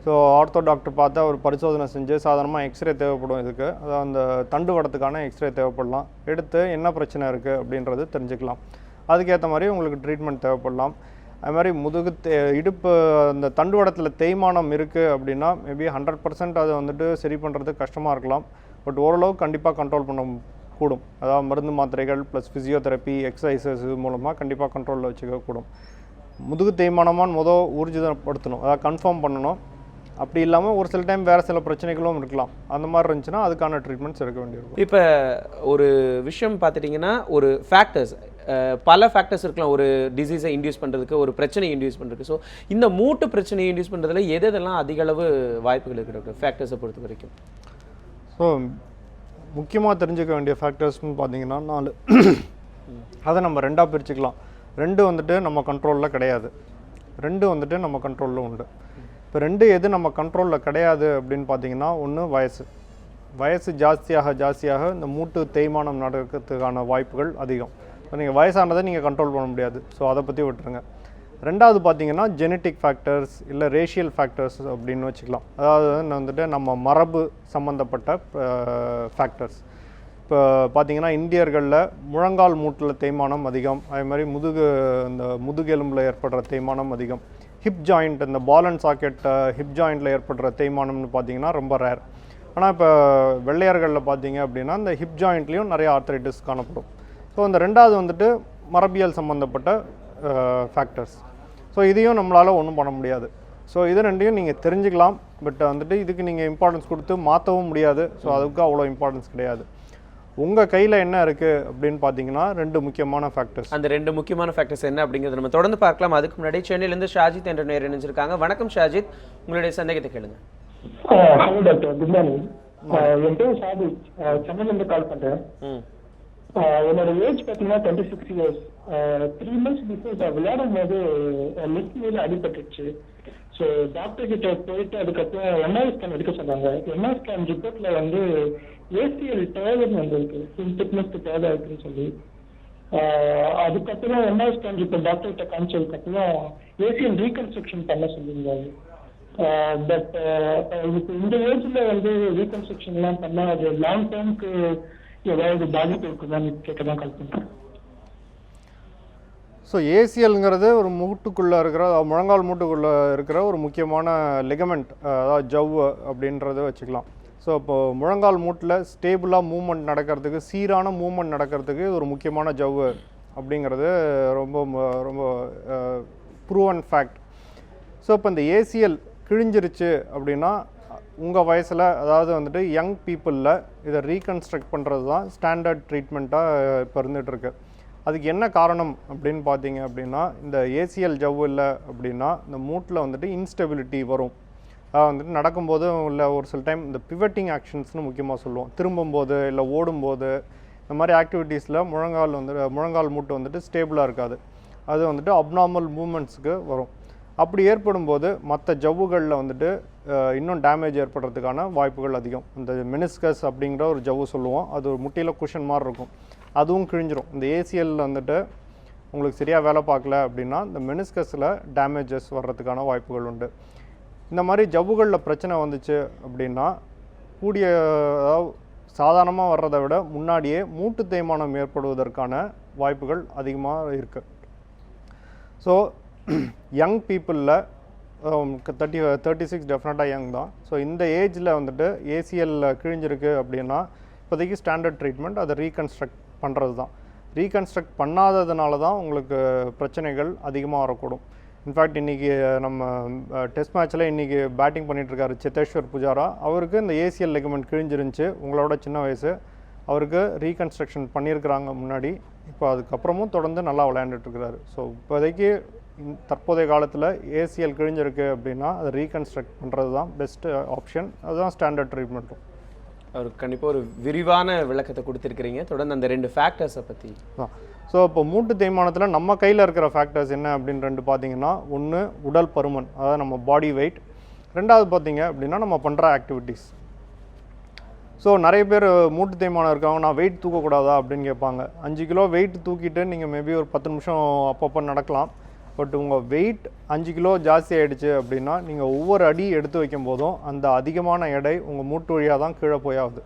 ஸோ ஆர்த்தோ டாக்டர் பார்த்தா ஒரு பரிசோதனை செஞ்சு சாதாரணமாக எக்ஸ்ரே தேவைப்படும். இதுக்கு அதாவது அந்த தண்டு வடத்துக்கான எக்ஸ்ரே தேவைப்படலாம். எடுத்து என்ன பிரச்சனை இருக்குது அப்படின்றது தெரிஞ்சுக்கலாம். அதுக்கேற்ற மாதிரி உங்களுக்கு ட்ரீட்மெண்ட் தேவைப்படலாம். அது மாதிரி இடுப்பு அந்த தண்டு வடத்தில் தேய்மானம் இருக்குது அப்படின்னா மேபி 100% அதை வந்துட்டு சரி பண்ணுறது கஷ்டமாக இருக்கலாம். பட் ஓரளவுக்கு கண்டிப்பாக கண்ட்ரோல் பண்ண கூடும். அதாவது மருந்து மாத்திரைகள் ப்ளஸ் ஃபிசியோதெரப்பி, எக்ஸசைசஸ் இது மூலமாக கண்டிப்பாக கண்ட்ரோலில் வச்சுக்க கூடும். முதுகு தேய்மானமான்னு ஊர்ஜிதப்படுத்தணும், அதாவது கன்ஃபார்ம் பண்ணணும். அப்படி இல்லாமல் ஒரு சில டைம் வேறு சில பிரச்சனைகளும் இருக்கலாம். அந்த மாதிரி இருந்துச்சுன்னா அதுக்கான ட்ரீட்மெண்ட்ஸ் எடுக்க வேண்டியிருக்கும். இப்போ ஒரு விஷயம் பார்த்துட்டிங்கன்னா ஒரு ஃபேக்டர்ஸ், பல ஃபேக்டர்ஸ் இருக்கலாம் ஒரு டிசீஸை இன்டியூஸ் பண்ணுறதுக்கு, ஒரு பிரச்சனையை இன்டியூஸ் பண்ணுறதுக்கு. ஸோ இந்த மூட்டு பிரச்சனையை இன்டியூஸ் பண்ணுறதுல எதெல்லாம் அதிக அளவு வாய்ப்புகள் இருக்குது டாக்டர் ஃபேக்டர்ஸை பொறுத்த வரைக்கும்? ஸோ முக்கியமாக தெரிஞ்சுக்க வேண்டிய ஃபேக்டர்ஸ்னு பார்த்தீங்கன்னா 4. அதை நம்ம 2ஆக பிரிச்சுக்கலாம். 2 வந்துட்டு நம்ம கண்ட்ரோலில் கிடையாது, 2 வந்துட்டு நம்ம கண்ட்ரோலில் உண்டு. இப்போ 2 எது நம்ம கண்ட்ரோலில் கிடையாது அப்படின்னு பார்த்தீங்கன்னா, ஒன்று வயசு ஜாஸ்தியாக இந்த மூட்டு தேய்மானம் நடக்கிறதுக்கான வாய்ப்புகள் அதிகம். இப்போ நீங்கள் வயசானதை நீங்கள் கண்ட்ரோல் பண்ண முடியாது, ஸோ அதை பற்றி விட்டுருங்க. 2வது பார்த்தீங்கன்னா ஜெனட்டிக் ஃபேக்டர்ஸ் இல்லை ரேஷியல் ஃபேக்டர்ஸ் அப்படின்னு வச்சுக்கலாம். அதாவது வந்துட்டு நம்ம மரபு சம்மந்தப்பட்ட ஃபேக்டர்ஸ். இப்போ பார்த்தீங்கன்னா இந்தியர்களில் முழங்கால் மூட்டில் தேய்மானம் அதிகம், அதே மாதிரி இந்த முதுகெலும்பில் ஏற்படுற தேய்மானம் அதிகம். ஹிப் ஜாயிண்ட், இந்த பால் அண்ட் சாக்கெட் ஹிப் ஜாயிண்டில் ஏற்படுற தேய்மானம்னு பார்த்தீங்கன்னா ரொம்ப ரேர். ஆனால் இப்போ வெள்ளையர்களில் பார்த்தீங்க அப்படின்னா இந்த ஹிப் ஜாயிண்ட்லேயும் நிறைய ஆர்த்ரைட்டிஸ் காணப்படும். ஸோ இந்த 2வது வந்துட்டு மரபியல் சம்மந்தப்பட்ட ஃபேக்டர்ஸ். ஸோ இதையும் நம்மளால் ஒன்றும் பண்ண முடியாது. ஸோ இது 2யும் நீங்கள் தெரிஞ்சுக்கலாம், பட் வந்துட்டு இதுக்கு நீங்கள் இம்பார்ட்டன்ஸ் கொடுத்து மாற்றவும் முடியாது. ஸோ அதுக்கு அவ்வளோ இம்பார்ட்டன்ஸ் கிடையாது. உங்கள் கையில் என்ன இருக்குது அப்படின்னு பார்த்தீங்கன்னா 2 முக்கியமான ஃபேக்டர்ஸ். அந்த 2 முக்கியமான ஃபேக்டர்ஸ் என்ன அப்படிங்கிறத நம்ம தொடர்ந்து பார்க்கலாம். அதுக்கு முன்னாடி சென்னையிலேருந்து ஷாஜித் என்ற நேர் இணைஞ்சிருக்காங்க. வணக்கம் ஷாஜித், உங்களுடைய சந்தேகத்தை கேளுங்க. Hello doctor, good morning. என் பேர் ஷாஜித், சென்னையிலேருந்து கால் பண்ணுறேன். என்னோட ஏஜ் பார்த்தீங்கன்னா 26 இயர்ஸ். 3 months பிஃபோர் விளையாடும் போது லெஃப்ட் மேல அடிபட்டுச்சு. ஸோ டாக்டர் கிட்ட போயிட்டு அதுக்கப்புறம் எம்ஆர்ஐ ஸ்கேன் எடுக்க சொன்னாங்க. எம்ஆர்ஐ ஸ்கேன் ரிப்போர்ட்ல வந்து ஏசிஎல் டயர்னு வந்திருக்கு, ஃபிட்னஸ்க்கு தேவை இருக்குன்னு சொல்லி. அதுக்கப்புறம் எம்ஆர்ஐ ஸ்கேன் ரிப்போர்ட் டாக்டர் கிட்ட காமிச்சதுக்கப்புறம் ஏசிஎல் ரீகன்ஸ்ட்ரக்ஷன் பண்ண சொல்லியிருந்தாங்க. பட் இப்போ இந்த ஏஜ்ல வந்து ரீகன்ஸ்ட்ரக்ஷன்லாம் பண்ணால் அது லாங் டேர்முக்கு ஏதாவது பாதிப்பு இருக்குதான்னு கேட்க தான் கால் பண்ணுறேன். ஸோ ஏசிஎல்ங்கிறது ஒரு மூட்டுக்குள்ளே இருக்கிற, முழங்கால் மூட்டுக்குள்ளே இருக்கிற ஒரு முக்கியமான லிகமெண்ட், அதாவது ஜவ்வு அப்படின்றத வச்சுக்கலாம். ஸோ இப்போது முழங்கால் மூட்டில் ஸ்டேபிளாக மூவ்மெண்ட் நடக்கிறதுக்கு, சீரான மூவ்மெண்ட் நடக்கிறதுக்கு ஒரு முக்கியமான ஜவ்வு அப்படிங்கிறது ரொம்ப ரொம்ப ப்ரூவன் ஃபேக்ட். ஸோ இப்போ இந்த ஏசிஎல் கிழிஞ்சிருச்சு அப்படின்னா உங்கள் வயசில், அதாவது வந்துட்டு யங் பீப்புளில் இதை ரீகன்ஸ்ட்ரக்ட் பண்ணுறது தான் ஸ்டாண்டர்ட் ட்ரீட்மெண்ட்டாக இப்போ இருந்துகிட்ருக்கு. அதுக்கு என்ன காரணம் அப்படின்னு பார்த்தீங்க அப்படின்னா, இந்த ஏசிஎல் ஜவ்வு இல்லை அப்படின்னா இந்த மூட்டில் வந்துட்டு இன்ஸ்டெபிலிட்டி வரும். அதாவது வந்துட்டு நடக்கும்போது இல்லை ஒரு சில டைம் இந்த பிவட்டிங் ஆக்ஷன்ஸ்னு முக்கியமாக சொல்லுவோம். திரும்பும்போது இல்லை ஓடும்போது இந்த மாதிரி ஆக்டிவிட்டீஸில் முழங்கால் மூட்டு வந்துட்டு ஸ்டேபிளாக இருக்காது. அது வந்துட்டு அப்நார்மல் மூமெண்ட்ஸுக்கு வரும். அப்படி ஏற்படும்போது மற்ற ஜவ்வுகளில் வந்துட்டு இன்னும் டேமேஜ் ஏற்படுறதுக்கான வாய்ப்புகள் அதிகம். இந்த மெனிஸ்கஸ் அப்படிங்கிற ஒரு ஜவ்வு சொல்லுவோம், அது ஒரு முட்டியில் குஷன் மாதிரி இருக்கும், அதுவும் கிழிஞ்சிரும். இந்த ஏசிஎல் வந்துட்டு உங்களுக்கு சரியாக வேலை பார்க்கல அப்படின்னா இந்த மெனிஸ்கஸில் டேமேஜஸ் வர்றதுக்கான வாய்ப்புகள் உண்டு. இந்த மாதிரி ஜவ்வுகளில் பிரச்சனை வந்துச்சு அப்படின்னா அதாவது சாதாரணமாக வர்றதை விட முன்னாடியே மூட்டு தேய்மானம் ஏற்படுவதற்கான வாய்ப்புகள் அதிகமாக இருக்குது. ஸோ யங் பீப்புளில் 36 டெஃபினட்டாக யங் தான். ஸோ இந்த ஏஜில் வந்துட்டு ஏசிஎல் கிழிஞ்சிருக்கு அப்படின்னா இப்போதைக்கு ஸ்டாண்டர்ட் ட்ரீட்மெண்ட் அதை ரீகன்ஸ்ட்ரக்ட் பண்ணுறது தான். ரீகன்ஸ்ட்ரக்ட் பண்ணாததுனால தான் உங்களுக்கு பிரச்சனைகள் அதிகமாக வரக்கூடும். இன்ஃபேக்ட் இன்றைக்கி நம்ம டெஸ்ட் மேட்ச்சில் இன்றைக்கி பேட்டிங் பண்ணிகிட்ருக்காரு சேத்தேஸ்வர் புஜாரா. அவருக்கு இந்த ஏசிஎல் லிகமெண்ட் கிழிஞ்சிருந்துச்சு, உங்களோட சின்ன வயசு. அவருக்கு ரீகன்ஸ்ட்ரக்ஷன் பண்ணியிருக்கிறாங்க முன்னாடி. இப்போ அதுக்கப்புறமும் தொடர்ந்து நல்லா விளையாண்டுட்டுருக்கிறாரு. ஸோ இப்போதைக்கு தற்போதைய காலத்தில் ஏசிஎல் கிழிஞ்சிருக்கு அப்படின்னா அதை ரீகன்ஸ்ட்ரக்ட் பண்ணுறது தான் பெஸ்ட்டு ஆப்ஷன். அதுதான் ஸ்டாண்டர்ட் ட்ரீட்மெண்ட்டும். அவருக்கு கண்டிப்பாக ஒரு விரிவான விளக்கத்தை கொடுத்துருக்கிறீங்க. தொடர்ந்து அந்த 2 ஃபேக்டர்ஸை பற்றி தான். ஸோ இப்போ மூட்டு தேய்மானத்தில் நம்ம கையில் இருக்கிற ஃபேக்டர்ஸ் என்ன அப்படின்னு 2 பார்த்தீங்கன்னா, ஒன்று உடல் பருமன், அதாவது நம்ம பாடி வெயிட். 2வது பார்த்தீங்க அப்படின்னா நம்ம பண்ணுற ஆக்டிவிட்டீஸ். ஸோ நிறைய பேர் மூட்டு தேய்மானம் இருக்காங்க, நான் வெயிட் தூக்கக்கூடாதா அப்படின்னு கேட்பாங்க. 5 கிலோ வெயிட் தூக்கிட்டு நீங்கள் மேபி ஒரு 10 நிமிஷம் அப்பப்போ நடக்கலாம். பட் உங்கள் வெயிட் 5 கிலோ ஜாஸ்தி ஆகிடுச்சு அப்படின்னா நீங்கள் ஒவ்வொரு அடி எடுத்து வைக்கும் போதும் அந்த அதிகமான எடை உங்கள் மூட்டு வழியாக தான் கீழே போயாகுது.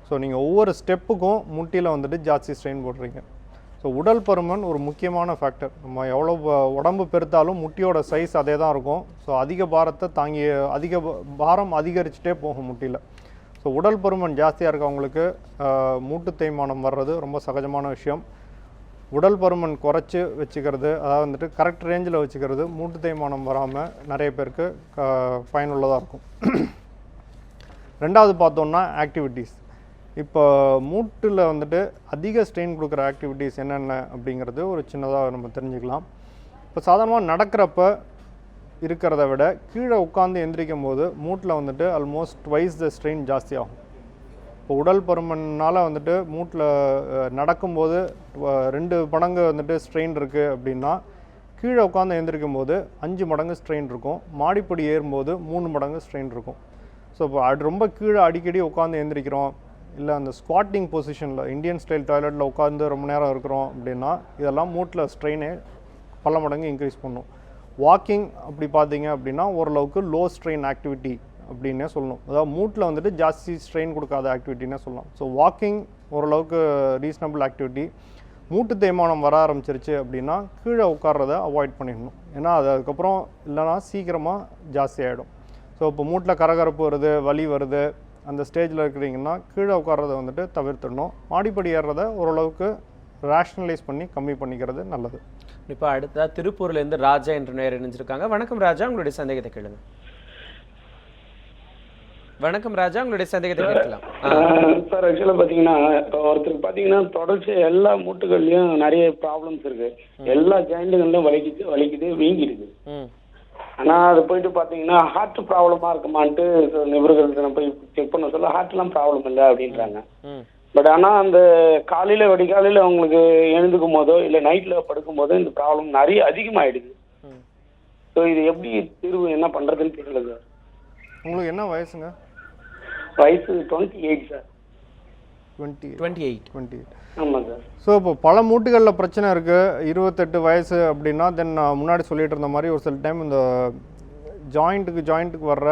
ஸோ நீங்கள் ஒவ்வொரு ஸ்டெப்புக்கும் முட்டியில் வந்துட்டு ஜாஸ்தி ஸ்ட்ரெயின் போடுறீங்க. ஸோ உடல் பருமன் ஒரு முக்கியமான ஃபேக்டர். நம்ம எவ்வளோ உடம்பு பெருத்தாலும் முட்டியோட சைஸ் அதே தான் இருக்கும். ஸோ அதிக பாரம் அதிகரிச்சுட்டே போகும் முட்டியில். ஸோ உடல் பருமன் ஜாஸ்தியாக இருக்கவங்களுக்கு மூட்டு தேய்மானம் வர்றது ரொம்ப சகஜமான விஷயம். உடல் பருமன் குறைச்சி வச்சுக்கிறது, அதாவது வந்துட்டு கரெக்ட் ரேஞ்சில் வச்சுக்கிறது மூட்டு தேய்மானம் வராமல் நிறைய பேருக்கு பயனுள்ளதாக இருக்கும். 2வது பார்த்தோன்னா ஆக்டிவிட்டீஸ். இப்போ மூட்டில் வந்துட்டு அதிக ஸ்ட்ரெயின் கொடுக்குற ஆக்டிவிட்டீஸ் என்னென்ன அப்படிங்கிறது ஒரு சின்னதாக நம்ம தெரிஞ்சுக்கலாம். இப்போ சாதாரணமாக நடக்கிறப்ப இருக்கிறத விட கீழே உட்காந்து எந்திரிக்கும் போது மூட்டில் வந்துட்டு ஆல்மோஸ்ட் ட்வைஸ் த ஸ்ட்ரெயின் ஜாஸ்தியாகும். இப்போ உடல் பருமனால் வந்துட்டு மூட்டில் நடக்கும்போது 2 மடங்கு வந்துட்டு ஸ்ட்ரெயின் இருக்குது அப்படின்னா, கீழே உட்காந்து எந்திரிக்கும் போது 5 மடங்கு ஸ்ட்ரெயின் இருக்கும். மாடிப்படி ஏறும்போது 3 மடங்கு ஸ்ட்ரெயின் இருக்கும். ஸோ இப்போ அது ரொம்ப கீழே அடிக்கடி உட்காந்து எந்திரிக்கிறோம், இல்லை அந்த ஸ்குவாட்டிங் பொசிஷனில் இந்தியன் ஸ்டைல் டாய்லெட்டில் உட்காந்து ரொம்ப நேரம் இருக்கிறோம் அப்படின்னா, இதெல்லாம் மூட்டில் ஸ்ட்ரெயினே பல மடங்கு இன்க்ரீஸ் பண்ணும். வாக்கிங் அப்படி பார்த்தீங்க அப்படின்னா ஓரளவுக்கு லோ ஸ்ட்ரெயின் ஆக்டிவிட்டி அப்படின்னே சொல்லணும். அதாவது மூட்டில் வந்துட்டு ஜாஸ்தி ஸ்ட்ரெயின் கொடுக்காத ஆக்டிவிட்டின்னே சொல்லலாம். ஸோ வாக்கிங் ஓரளவுக்கு ரீசனபிள் ஆக்டிவிட்டி. மூட்டு தேய்மானம் வர ஆரம்பிச்சிருச்சு அப்படின்னா கீழே உட்கார்றத அவாய்ட் பண்ணிடணும். ஏன்னா அது அதுக்கப்புறம் இல்லைனா சீக்கிரமாக ஜாஸ்தி ஆகிடும். ஸோ இப்போ மூட்டில் கரகரப்பு வருது, வலி வருது, அந்த ஸ்டேஜில் இருக்கிறீங்கன்னா கீழே உட்கார்றத வந்துட்டு தவிர்த்துடணும். மாடிப்படி ஏறுறத ஓரளவுக்கு ரேஷ்னலைஸ் பண்ணி கம்மி பண்ணிக்கிறது நல்லது. இப்போ அடுத்ததாக திருப்பூர்லேருந்து ராஜா என்ற நேயர் இணைஞ்சிருக்காங்க. வணக்கம் ராஜா, உங்களுடைய சந்தேகத்தை கேளுங்க. வணக்கம் ராஜா, உங்களுடைய சந்தேகத்தை கேட்கலாம். சார் ஆக்சுவலாக பார்த்தீங்கன்னா இப்போ ஒருத்தருக்கு பார்த்தீங்கன்னா தொடர்ச்சி எல்லா மூட்டுகள்லையும் நிறைய ப்ராப்ளம்ஸ் இருக்கு. எல்லா ஜாயிண்ட்டுகள்லையும் வலிக்குது வீங்கிடுது. ஆனால் அது போயிட்டு பார்த்தீங்கன்னா ஹார்ட் ப்ராப்ளமாக இருக்குமான்ட்டு நிபுணர்கள் போய் செக் பண்ண சொல்ல ஹார்ட்லாம் ப்ராப்ளம் இல்லை அப்படின்றாங்க. பட் ஆனால் அந்த காலையில் விடிகாலையில் அவங்களுக்கு எழுந்துக்கும் போதோ இல்லை நைட்டில் படுக்கும் போதோ இந்த ப்ராப்ளம் நிறைய அதிகமாகிடுது. ஸோ இது எப்படி தீர்வு என்ன பண்ணுறதுன்னு தெரியல சார். உங்களுக்கு என்ன வயசுங்க? வயசு 28 சார். 28. ஆமாம் சார். ஸோ இப்போ பல மூட்டுகளில் பிரச்சனை இருக்குது. 28 வயசு அப்படின்னா தென் நான் முன்னாடி சொல்லிட்டு இருந்த மாதிரி ஒரு சில டைம் இந்த ஜாயிண்ட்டுக்கு வர்ற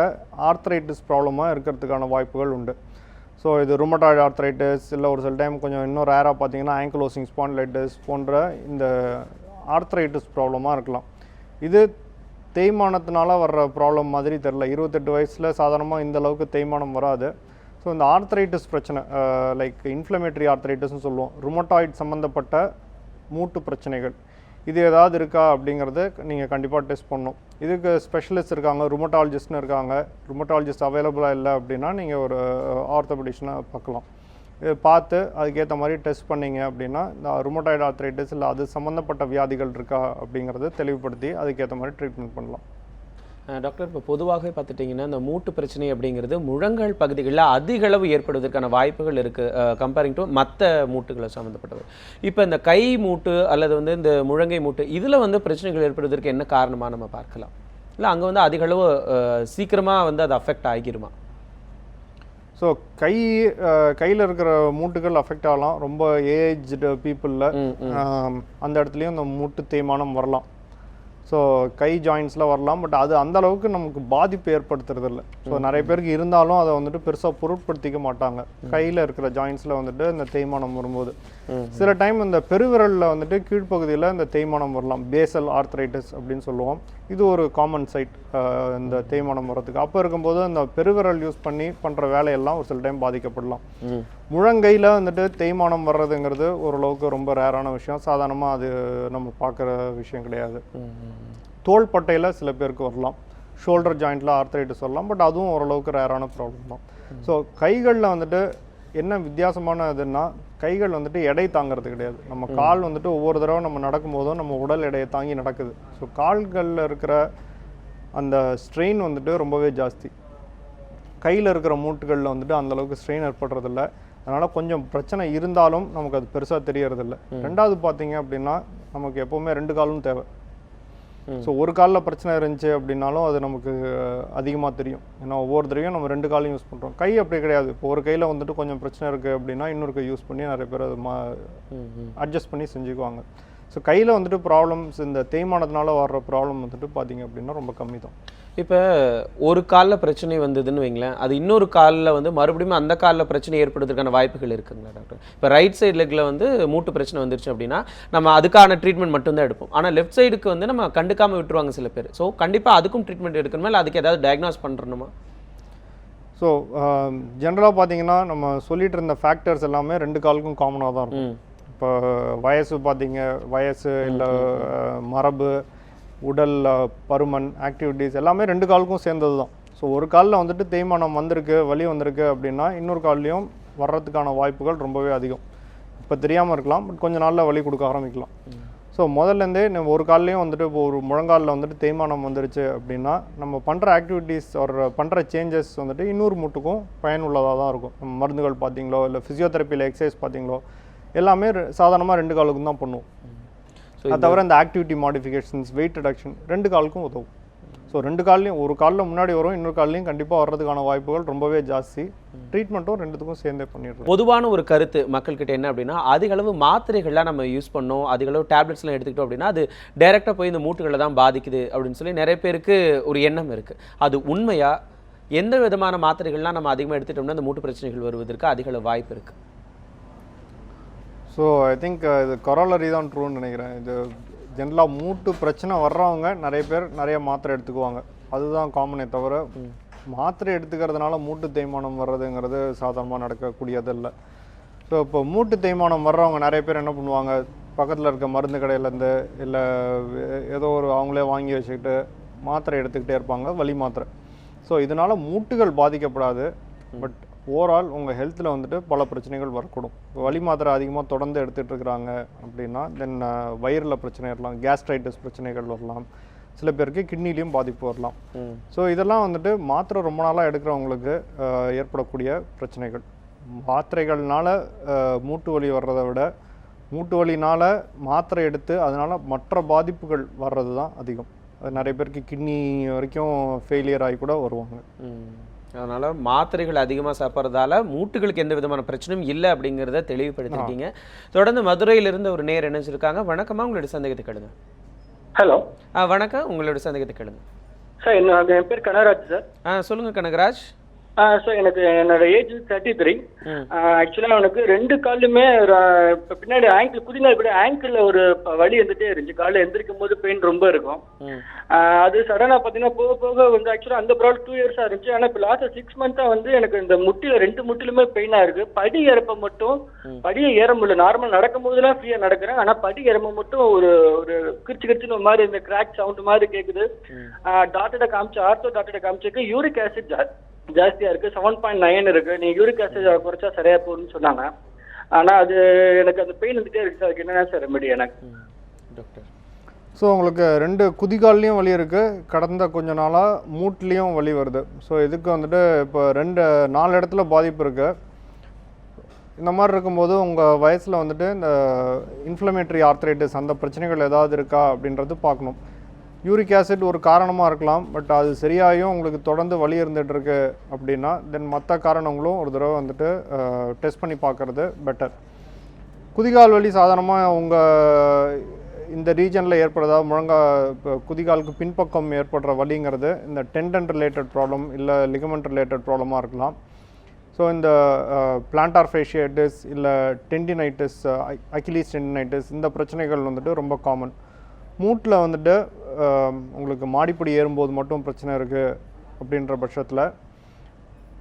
ஆர்த்ரைட்டிஸ் ப்ராப்ளமாக இருக்கிறதுக்கான வாய்ப்புகள் உண்டு. ஸோ இது ருமட்டாய்டு ஆர்த்ரைட்டிஸ், இல்லை ஒரு சில டைம் கொஞ்சம் இன்னும் ரேராக பார்த்தீங்கன்னா ஆங்கிலோசிங் ஸ்பாண்டிலைட்டிஸ் போன்ற இந்த ஆர்த்ரைட்டிஸ் ப்ராப்ளமாக இருக்கலாம். இது தேய்மானத்தினால வர்ற ப்ராப்ளம் மாதிரி தெரில. 28 வயசில் சாதாரணமாக இந்த அளவுக்கு தேய்மானம் வராது. ஸோ இந்த ஆர்த்ரைட்டிஸ் பிரச்சனை லைக் இன்ஃப்ளமேட்டரி ஆர்த்ரைட்டிஸ்னு சொல்லுவோம், ருமட்டாய்டு சம்மந்தப்பட்ட மூட்டு பிரச்சனைகள், இது ஏதாவது இருக்கா அப்படிங்கிறத நீங்கள் கண்டிப்பாக டெஸ்ட் பண்ணணும். இதுக்கு ஸ்பெஷலிஸ்ட் இருக்காங்க, ருமட்டாலஜிஸ்ட்னு இருக்காங்க. ருமட்டாலஜிஸ்ட் அவைலபிளாக இல்லை அப்படின்னா நீங்கள் ஒரு ஆர்த்தோபெடிஷனை பார்க்கலாம். இது பார்த்து அதுக்கேற்ற மாதிரி டெஸ்ட் பண்ணிங்க அப்படின்னா இந்த ருமட்டாய்டு ஆர்த்ரைட்டிஸ் இல்லை அது சம்மந்தப்பட்ட வியாதிகள் இருக்கா அப்படிங்கிறத தெளிவுபடுத்தி அதுக்கேற்ற மாதிரி ட்ரீட்மெண்ட் பண்ணலாம். டாக்டர், இப்போ பொதுவாகவே பார்த்துட்டிங்கன்னா இந்த மூட்டு பிரச்சனை அப்படிங்கிறது முழங்கால் பகுதிகளில் அதிக அளவு ஏற்படுவதற்கான வாய்ப்புகள் இருக்குது கம்பேரிங் டு மற்ற மூட்டுகளை சம்மந்தப்பட்டது. இப்போ இந்த கை மூட்டு அல்லது வந்து இந்த முழங்கை மூட்டு இதில் வந்து பிரச்சனைகள் ஏற்படுவதற்கு என்ன காரணமாக நம்ம பார்க்கலாம்? இல்லை அங்கே வந்து அதிக அளவு சீக்கிரமாக வந்து அது அஃபெக்ட் ஆகிருமா? ஸோ கையில் இருக்கிற மூட்டுகள் அஃபெக்ட் ஆகலாம். ரொம்ப ஏஜ்டு பீப்புளில் அந்த இடத்துலையும் இந்த மூட்டு தேய்மானம் வரலாம். ஸோ கை ஜாயின்ஸில் வரலாம். பட் அது அந்த அளவுக்கு நமக்கு பாதிப்பு ஏற்படுத்துறது இல்லை. ஸோ நிறைய பேருக்கு இருந்தாலும் அதை வந்துட்டு பெருசாக பொருட்படுத்திக்க மாட்டாங்க. கையில் இருக்கிற ஜாயின்ஸில் வந்துட்டு இந்த தேய்மானம் வரும்போது சில டைம் இந்த பெருவிரலில் வந்துட்டு கீழ்ப்பகுதியில் இந்த தேய்மானம் வரலாம். பேசல் ஆர்த்ரைட்டிஸ் அப்படின்னு சொல்லுவோம். இது ஒரு காமன் சைட் இந்த தேய்மானம் வர்றதுக்கு. அப்போ இருக்கும்போது அந்த பெருவிரல் யூஸ் பண்ணி பண்ணுற வேலையெல்லாம் ஒரு சில டைம் பாதிக்கப்படலாம். முழங்கையில் வந்துட்டு தேய்மானம் வர்றதுங்கிறது ஓரளவுக்கு ரொம்ப ரேரான விஷயம். சாதாரணமாக அது நம்ம பார்க்குற விஷயம் கிடையாது. தோள்பட்டையில் சில பேருக்கு வரலாம். ஷோல்டர் ஜாயிண்டில் ஆர்த்ரைட்டிஸ் வரலாம். பட் அதுவும் ஓரளவுக்கு ரேரான ப்ராப்ளம் தான். ஸோ கைகளில் வந்துட்டு என்ன வித்தியாசமான இதுன்னா கைகள் வந்துட்டு எடை தாங்கிறது கிடையாது. நம்ம கால் வந்துட்டு ஒவ்வொரு தடவை நம்ம நடக்கும்போதும் நம்ம உடல் எடையை தாங்கி நடக்குது. ஸோ கால்களில் இருக்கிற அந்த ஸ்ட்ரெயின் வந்துட்டு ரொம்பவே ஜாஸ்தி. கையில் இருக்கிற மூட்டுகளில் வந்துட்டு அந்தளவுக்கு ஸ்ட்ரெயின் ஏற்படுறதில்ல. அதனால் கொஞ்சம் பிரச்சனை இருந்தாலும் நமக்கு அது பெருசாக தெரியறதில்ல. ரெண்டாவது பார்த்தீங்க அப்படின்னா நமக்கு எப்போவுமே 2 காலும் தேவை. ஸோ ஒரு காலில் பிரச்சனை இருந்துச்சு அப்படின்னாலும் அது நமக்கு அதிகமாக தெரியும். ஏன்னா ஒவ்வொரு தடவையும் நம்ம 2 காலையும் யூஸ் பண்ணுறோம். கை அப்படி கிடையாது. இப்போ ஒரு கையில் வந்துட்டு கொஞ்சம் பிரச்சனை இருக்குது அப்படின்னா இன்னொரு கை யூஸ் பண்ணி நிறைய பேர் அது அட்ஜஸ்ட் பண்ணி செஞ்சுக்குவாங்க. ஸோ கையில் வந்துட்டு ப்ராப்ளம்ஸ் இந்த தேய்மானத்தினால வர்ற ப்ராப்ளம் வந்துட்டு பார்த்தீங்க அப்படின்னா ரொம்ப கம்மி தான். இப்போ ஒரு காலில் பிரச்சனை வந்ததுன்னு வைங்களேன், அது இன்னொரு காலில் வந்து மறுபடியும் அந்த காலில் பிரச்சனை ஏற்படுறதுக்கான வாய்ப்புகள் இருக்குங்களா டாக்டர்? இப்போ ரைட் சைடு லெக்கில் வந்து மூட்டு பிரச்சனை வந்துருச்சு அப்படின்னா நம்ம அதுக்கான ட்ரீட்மெண்ட் மட்டும்தான் எடுப்போம். ஆனால் லெஃப்ட் சைடுக்கு வந்து நம்ம கண்டுக்காமல் விட்டுருவாங்க சில பேர். ஸோ கண்டிப்பாக அதுக்கும் ட்ரீட்மெண்ட் எடுக்கணுமா, இல்லை அதுக்கு ஏதாவது டயக்னாஸ் பண்ணுறணுமா? ஸோ ஜென்ரலாக பார்த்தீங்கன்னா நம்ம சொல்லிட்டு இருந்த ஃபேக்டர்ஸ் எல்லாமே 2 காலுக்கும் காமனாக தான் இருக்கும். இப்போ வயசு பார்த்தீங்க, வயசு இல்லை மரபு, உடல் பருமன், ஆக்டிவிட்டீஸ் எல்லாமே 2 காலுக்கும் சேர்ந்தது தான். ஸோ ஒரு காலில் வந்துட்டு தேய்மானம் வந்திருக்கு, வலி வந்திருக்கு அப்படின்னா இன்னொரு கால்லையும் வர்றதுக்கான வாய்ப்புகள் ரொம்பவே அதிகம். இப்போ தெரியாமல் இருக்கலாம், பட் கொஞ்சம் நாளில் வலி கொடுக்க ஆரம்பிக்கலாம். ஸோ முதல்லேருந்தே நம்ம ஒரு கால்லையும் வந்துட்டு இப்போ ஒரு முழங்காலில் வந்துட்டு தேய்மானம் வந்துருச்சு அப்படின்னா நம்ம பண்ணுற ஆக்டிவிட்டீஸ் ஒரு பண்ணுற சேஞ்சஸ் வந்துட்டு இன்னொரு மூட்டுக்கும் பயனுள்ளதாக தான் இருக்கும். நம்ம மருந்துகள் பார்த்தீங்களோ இல்லை ஃபிசியோதெரப்பியில் எக்ஸசைஸ் பார்த்தீங்களோ எல்லாமே சாதாரணமாக 2 காலுக்கும் தான் பண்ணுவோம். அது தவிர இந்த ஆக்டிவிட்டி மாடிஃபிகேஷன்ஸ், வெயிட் ரிடக்ஷன் 2 காலுக்கும் உதவும். ஸோ 2 கால்லையும் ஒரு காலில் முன்னாடி வரும், இன்னொரு கால்லையும் கண்டிப்பாக வர்றதுக்கான வாய்ப்புகள் ரொம்பவே ஜாஸ்தி. ட்ரீட்மெண்ட்டும் 2த்துக்கும் சேர்ந்தே பண்ணிடுறோம். பொதுவான ஒரு கருத்து மக்கள்கிட்ட என்ன அப்படின்னா, அதிக அளவு மாத்திரைகள்லாம் நம்ம யூஸ் பண்ணோம், அதிக அளவு டேப்லெட்ஸ்லாம் எடுத்துக்கிட்டோம் அப்படின்னா அது டைரெக்டாக போய் இந்த மூட்டுகளை தான் பாதிக்குது அப்படின்னு சொல்லி நிறைய பேருக்கு ஒரு எண்ணம் இருக்குது. அது உண்மையா? எந்த விதமான மாத்திரைகள்லாம் நம்ம அதிகமாக எடுத்துட்டோம்னா அந்த மூட்டு பிரச்சனைகள் வருவதற்கு அதிக அளவு வாய்ப்பு இருக்குது? ஸோ ஐ திங்க் இது கொரோலரி தான் ட்ரூன்னு நினைக்கிறேன். இது ஜென்ரலாக மூட்டு பிரச்சனை வர்றவங்க நிறைய பேர் நிறைய மாத்திரை எடுத்துக்குவாங்க, அதுதான் காமனே தவிர மாத்திரை எடுத்துக்கிறதுனால மூட்டு தேய்மானம் வர்றதுங்கிறது சாதாரணமாக நடக்கக்கூடியது இல்லை. ஸோ இப்போ மூட்டு தேய்மானம் வர்றவங்க நிறைய பேர் என்ன பண்ணுவாங்க, பக்கத்தில் இருக்க மருந்து கடையிலேருந்து இல்லை ஏதோ ஒரு அவங்களே வாங்கி வச்சுக்கிட்டு மாத்திரை எடுத்துக்கிட்டே இருப்பாங்க, வலி மாத்திரை. ஸோ இதனால் மூட்டுகள் பாதிக்கப்படாது, பட் ஓவரால் உங்கள் ஹெல்த்தில் வந்துட்டு பல பிரச்சனைகள் வரக்கூடும். வலி மாத்திரை அதிகமாக தொடர்ந்து எடுத்துகிட்டு இருக்கிறாங்க அப்படின்னா தென் வயிறில் பிரச்சனை வரலாம், கேஸ்ட்ரைட்டிஸ் பிரச்சனைகள் வரலாம், சில பேருக்கு கிட்னிலையும் பாதிப்பு வரலாம். ஸோ இதெல்லாம் வந்துட்டு மாத்திரை ரொம்ப நாளாக எடுக்கிறவங்களுக்கு ஏற்படக்கூடிய பிரச்சனைகள். மாத்திரைகள்னால மூட்டு வலி வர்றதை விட மூட்டு வலினால் மாத்திரை எடுத்து அதனால் மற்ற பாதிப்புகள் வர்றது தான் அதிகம். அது நிறைய பேருக்கு கிட்னி வரைக்கும் ஃபெயிலியர் ஆகி கூட வருவாங்க. அதனால் மாத்திரைகள் அதிகமாக சாப்பிட்றதால மூட்டுகளுக்கு எந்த விதமான பிரச்சனையும் இல்லை அப்படிங்கிறத தெளிவுபடுத்திருக்கீங்க. தொடர்ந்து மதுரையிலிருந்து ஒரு நேர் இணைஞ்சிருக்காங்க. வணக்கமா, உங்களுடைய சந்தேகத்தை கேளுங்க. ஹலோ. வணக்கம், உங்களுடைய சந்தேகத்தை கேளுங்க. சார் என் பேர் கனகராஜ் சார். சொல்லுங்கள் கனகராஜ். சார் என்னோட ஏஜ் 33. ஆக்சுவலாக எனக்கு 2 காலுமே பின்னாடி ஆங்கிள் குதிங்கால் கூட ஆங்கிளில் ஒரு வலி இருந்துகிட்டே இருந்துச்சு. காலில் எந்திரிக்கும் போது பெயின் ரொம்ப இருக்கும். அது சடனாக பார்த்தீங்கன்னா போக போக வந்து ஆக்சுவலாக அந்த ப்ராப்ளம் 2 இயர்ஸாக இருந்துச்சு. ஆனால் இப்போ லாஸ்ட் 6 மந்த்தாக வந்து எனக்கு இந்த முட்டியில் 2 முட்டிலுமே பெயினாக இருக்குது. படி ஏறப்ப மட்டும் படியை ஏற முடியல. நார்மல் நடக்கும் போதெல்லாம் ஃப்ரீயாக நடக்கிறேன், ஆனால் படி ஏறப்ப மட்டும் ஒரு ஒரு கிரிச்சுன்னு ஒரு மாதிரி இந்த கிராக் சவுண்ட் மாதிரி கேட்குது. டாக்டர்கிட்ட காமிச்சு, ஆர்த்தோ டாக்டர்கிட்ட காமிச்சிருக்கு, யூரிக் ஆசிட் ஜாஸ்தியாக இருக்குது, 7.9 இருக்குது. நீங்கள் யூரிக் ஆசிட் குறைச்சா சரியாக போகுதுன்னு சொன்னாங்க. ஆனால் அது எனக்கு அந்த பெயின் வந்துட்டே இருக்குது சார். அதுக்கு என்னென்ன சார் ரெமெடி எனக்கு? டாக்டர், ஸோ உங்களுக்கு 2 குதிகால்லையும் வலி இருக்குது, கடந்த கொஞ்ச நாளாக மூட்லேயும் வலி வருது. ஸோ இதுக்கு வந்துட்டு இப்போ 4 இடத்துல பாதிப்பு இருக்குது. இந்த மாதிரி இருக்கும்போது உங்கள் வயசில் வந்துட்டு இந்த இன்ஃப்ளமேட்டரி ஆர்த்ரைட்டிஸ் அந்த பிரச்சனைகள் ஏதாவது இருக்கா அப்படின்றது பார்க்கணும். யூரிக் ஆசிட் ஒரு காரணமாக இருக்கலாம், பட் அது சரியாயும் உங்களுக்கு தொடர்ந்து வலி இருந்துகிட்ருக்கு அப்படின்னா தென் மற்ற காரணங்களும் ஒரு தடவை வந்துட்டு டெஸ்ட் பண்ணி பார்க்குறது பெட்டர். குதிகால் வலி சாதாரணமாக உங்கள் இந்த ரீஜனில் ஏற்படுறதா குதிகாலுக்கு பின்பக்கம் ஏற்படுற வலிங்கிறது இந்த டெண்டன் ரிலேட்டட் ப்ராப்ளம் இல்லை லிகமெண்ட் ரிலேட்டட் ப்ராப்ளமாக இருக்கலாம். ஸோ இந்த பிளான்டார் ஃபேஷியைட்டிஸ் இல்லை டெண்டினைட்டிஸ், அக்கிலீஸ் டெண்டினைட்டிஸ் இந்த பிரச்சனைகள் வந்துட்டு ரொம்ப காமன். மூட்டில் வந்துட்டு உங்களுக்கு மாடிப்படி ஏறும்போது மட்டும் பிரச்சனை இருக்குது அப்படின்ற பட்சத்தில்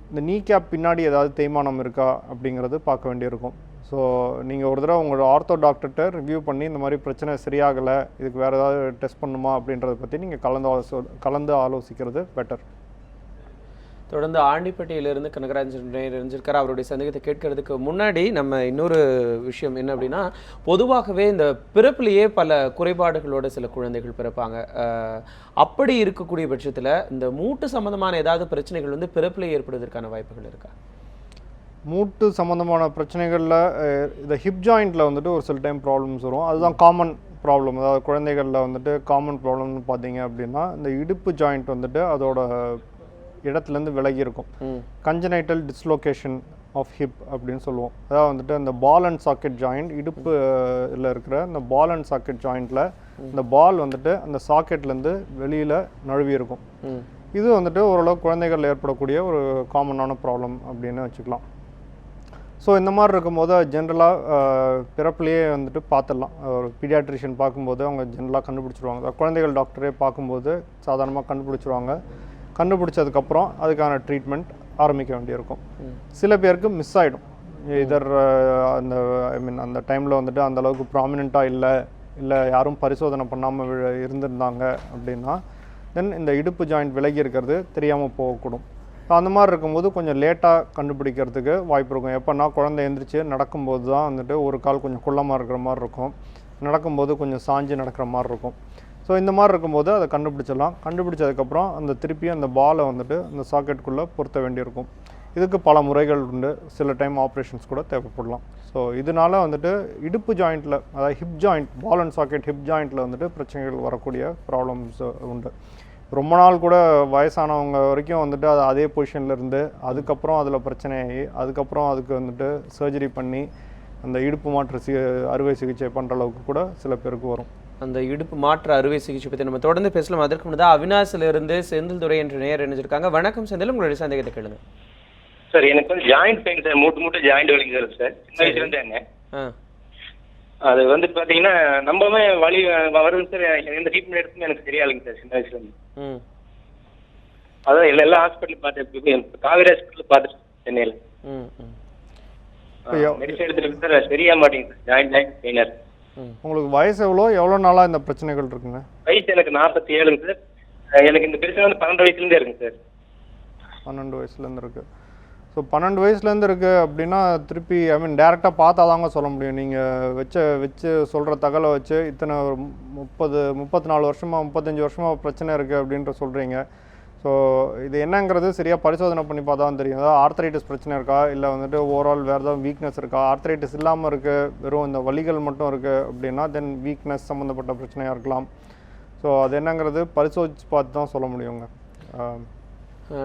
இந்த நீ கேப் பின்னாடி ஏதாவது தேய்மானம் இருக்கா அப்படிங்கிறது பார்க்க வேண்டியிருக்கும். ஸோ நீங்கள் ஒரு தடவை உங்களோட ஆர்த்தோ டாக்டர்கிட்ட ரிவ்யூ பண்ணி இந்த மாதிரி பிரச்சனை சரியாகலை, இதுக்கு வேறு ஏதாவது டெஸ்ட் பண்ணுமா அப்படின்றத பற்றி நீங்கள் கலந்து ஆலோசிக்கிறது பெட்டர். தொடர்ந்து ஆண்டிப்பட்டியிலிருந்து கனகராஜ் இருந்திருக்கார். அவருடைய சந்தேகத்தை கேட்கறதுக்கு முன்னாடி நம்ம இன்னொரு விஷயம் என்ன அப்படின்னா, பொதுவாகவே இந்த பிறப்புலேயே பல குறைபாடுகளோட சில குழந்தைகள் பிறப்பாங்க. அப்படி இருக்கக்கூடிய பட்சத்தில் இந்த மூட்டு சம்பந்தமான ஏதாவது பிரச்சனைகள் வந்து பிறப்புலேயே ஏற்படுவதற்கான வாய்ப்புகள் இருக்கா? மூட்டு சம்மந்தமான பிரச்சனைகளில் இந்த ஹிப் ஜாயிண்டில் வந்துட்டு ஒரு சில டைம் ப்ராப்ளம்ஸ் வரும். அதுதான் காமன் ப்ராப்ளம். அதாவது குழந்தைகளில் வந்துட்டு காமன் ப்ராப்ளம்னு பார்த்தீங்க அப்படின்னா இந்த இடுப்பு ஜாயிண்ட் வந்துட்டு அதோட இடத்துலேருந்து விலகி இருக்கும். கன்ஜனைட்டல் டிஸ்லோகேஷன் ஆஃப் ஹிப் அப்படின்னு சொல்லுவோம். அதாவது வந்துட்டு அந்த பால் அண்ட் சாக்கெட் ஜாயிண்ட், இடுப்பில் இருக்கிற இந்த பால் அண்ட் சாக்கெட் ஜாயிண்டில் இந்த பால் வந்துட்டு அந்த சாக்கெட்லேருந்து வெளியில் நழுவி இருக்கும். இது வந்துட்டு ஓரளவு குழந்தைகள் ஏற்படக்கூடிய ஒரு காமனான ப்ராப்ளம் அப்படின்னு வச்சுக்கலாம். ஸோ இந்த மாதிரி இருக்கும்போது ஜென்ரலாக பிறப்புலேயே வந்துட்டு பார்த்துடலாம். ஒரு பீடியாட்ரிஷியன் பார்க்கும்போது அவங்க ஜென்ரலாக கண்டுபிடிச்சிருவாங்க. குழந்தைகள் டாக்டரே பார்க்கும்போது சாதாரணமாக கண்டுபிடிச்சிருவாங்க. கண்டுபிடிச்சதுக்கப்புறம் அதுக்கான ட்ரீட்மெண்ட் ஆரம்பிக்க வேண்டியிருக்கும். சில பேருக்கு மிஸ் ஆகிடும். இதர் அந்த டைமில் வந்துட்டு அந்தளவுக்கு ப்ராமினெண்ட்டாக இல்லை யாரும் பரிசோதனை பண்ணாமல் இருந்திருந்தாங்க அப்படின்னா தென் இந்த இடுப்பு ஜாயிண்ட் விலகி இருக்கிறது தெரியாமல் போகக்கூடும். அந்த மாதிரி இருக்கும்போது கொஞ்சம் லேட்டாக கண்டுபிடிக்கிறதுக்கு வாய்ப்பு இருக்கும். எப்போனா குழந்தை எந்திரிச்சு நடக்கும்போது தான் வந்துட்டு ஒரு கால் கொஞ்சம் குள்ளமாக இருக்கிற மாதிரி இருக்கும், நடக்கும்போது கொஞ்சம் சாஞ்சு நடக்கிற மாதிரி இருக்கும். ஸோ இந்த மாதிரி இருக்கும்போது அதை கண்டுபிடிச்சிடலாம். கண்டுபிடிச்சதுக்கப்புறம் அந்த திருப்பி அந்த பாலை வந்துட்டு அந்த சாக்கெட்டுக்குள்ளே பொருத்த வேண்டியிருக்கும். இதுக்கு பல முறைகள் உண்டு, சில டைம் ஆப்ரேஷன்ஸ் கூட தேவைப்படலாம். ஸோ இதனால் வந்துட்டு இடுப்பு ஜாயிண்ட்டில், அதாவது hip joint, ball and socket hip ஜாயிண்ட்டில் வந்துட்டு பிரச்சனைகள் வரக்கூடிய ப்ராப்ளம்ஸ் உண்டு. ரொம்ப நாள் கூட வயசானவங்க வரைக்கும் வந்துட்டு அது அதே பொசிஷனில் இருந்து அதுக்கப்புறம் அதில் பிரச்சனையாகி அதுக்கப்புறம் அதுக்கு வந்துட்டு சர்ஜரி பண்ணி அந்த இடுப்பு மாற்று அறுவை சிகிச்சை பண்ணுற அளவுக்கு கூட சில பேருக்கு வரும். அந்த இடுப்பு மாற்று அறுவை சிகிச்சை பற்றி நம்ம தொடர்ந்து பேசலாம். அதற்கு முன்னதாக அவினாசிலிருந்து செந்தில் துரை என்ற நேயர் இணைஞ்சிருக்காங்க. வணக்கம் செந்தில், உங்களுடைய சந்தேகத்தை கேளுங்க. சார் எனக்கு வந்து ஜாயிண்ட் பெயின் சார், மூட்டு ஜாயிண்ட் வலிக்குது சார், சின்ன வயசுலேருந்தேங்க. அது வந்து பார்த்தீங்கன்னா நம்பவே வலி வருது சார். எந்த ட்ரீட்மெண்ட் எடுத்துமே எனக்கு சரியாகுங்க சார் சின்ன வயசுலேருந்து. அதான் எல்லா ஹாஸ்பிட்டலும் பார்த்து, காவேரி ஹாஸ்பிட்டல் பார்த்துட்டு சென்னையில் மெடிசன் எடுத்துருக்கு சார், சரியாக மாட்டேங்குது சார், ஜாயிண்ட் பெயினர். உங்களுக்கு வயசு எவ்வளோ நாளாக இந்த பிரச்சனைகள் இருக்குங்க? வயசு எனக்கு 47 சார். எனக்கு இந்த பிரச்சனை வந்து 12 வயசுலேருந்தே இருக்குங்க சார். 12 வயசுலேருந்து இருக்குது. ஸோ 12 வயசுலேருந்து இருக்குது அப்படின்னா திருப்பி டேரெக்டாக பார்த்தா தாங்க சொல்ல முடியும். நீங்கள் வச்சு சொல்கிற தகவலை வச்சு இத்தனை 34 வருஷமாக 35 வருஷமாக பிரச்சனை இருக்குது அப்படின்ற சொல்கிறீங்க. ஸோ இது என்னங்கிறது சரியாக பரிசோதனை பண்ணி பார்த்தா தான் தெரியும். அதாவது ஆர்த்தரைட்டிஸ் பிரச்சனை இருக்கா, இல்லை வந்துட்டு ஓவரால் வேறு ஏதாவது வீக்னஸ் இருக்கா. ஆர்த்தரைட்டிஸ் இல்லாமல் இருக்குது, வெறும் இந்த வலிகள் மட்டும் இருக்குது அப்படின்னா தென் வீக்னஸ் சம்மந்தப்பட்ட பிரச்சனையாக இருக்கலாம். ஸோ அது என்னங்கிறது பரிசோதிச்சு பார்த்து தான் சொல்ல முடியுங்க.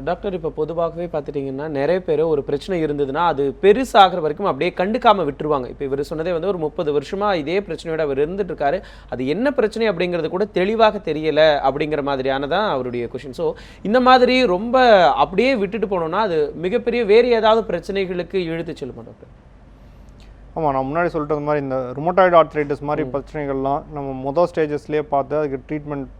டாக்டர், இப்போ பொதுவாகவே பார்த்துட்டிங்கன்னா நிறைய பேர் ஒரு பிரச்சனை இருந்ததுன்னா அது பெருசாகிற வரைக்கும் அப்படியே கண்டுக்காமல் விட்டுருவாங்க. இப்போ இவர் சொன்னதே வந்து ஒரு 30 வருஷமாக இதே பிரச்சனையோட அவர் இருந்துட்டு இருக்காரு, அது என்ன பிரச்சனை அப்படிங்கிறது கூட தெளிவாக தெரியலை அப்படிங்கிற மாதிரியானதான் அவருடைய கொஷின். ஸோ இந்த மாதிரி ரொம்ப அப்படியே விட்டுட்டு போனோம்னா அது மிகப்பெரிய வேறு ஏதாவது பிரச்சனைகளுக்கு இழுத்து செல்லுமா டாக்டர்? ஆமாம், நான் முன்னாடி சொல்கிறது மாதிரி இந்த ருமட்டாய்டு ஆர்த்ரைட்டிஸ் மாதிரி பிரச்சனைகள்லாம் நம்ம மொதல் ஸ்டேஜஸ்லேயே பார்த்து அதுக்கு ட்ரீட்மெண்ட்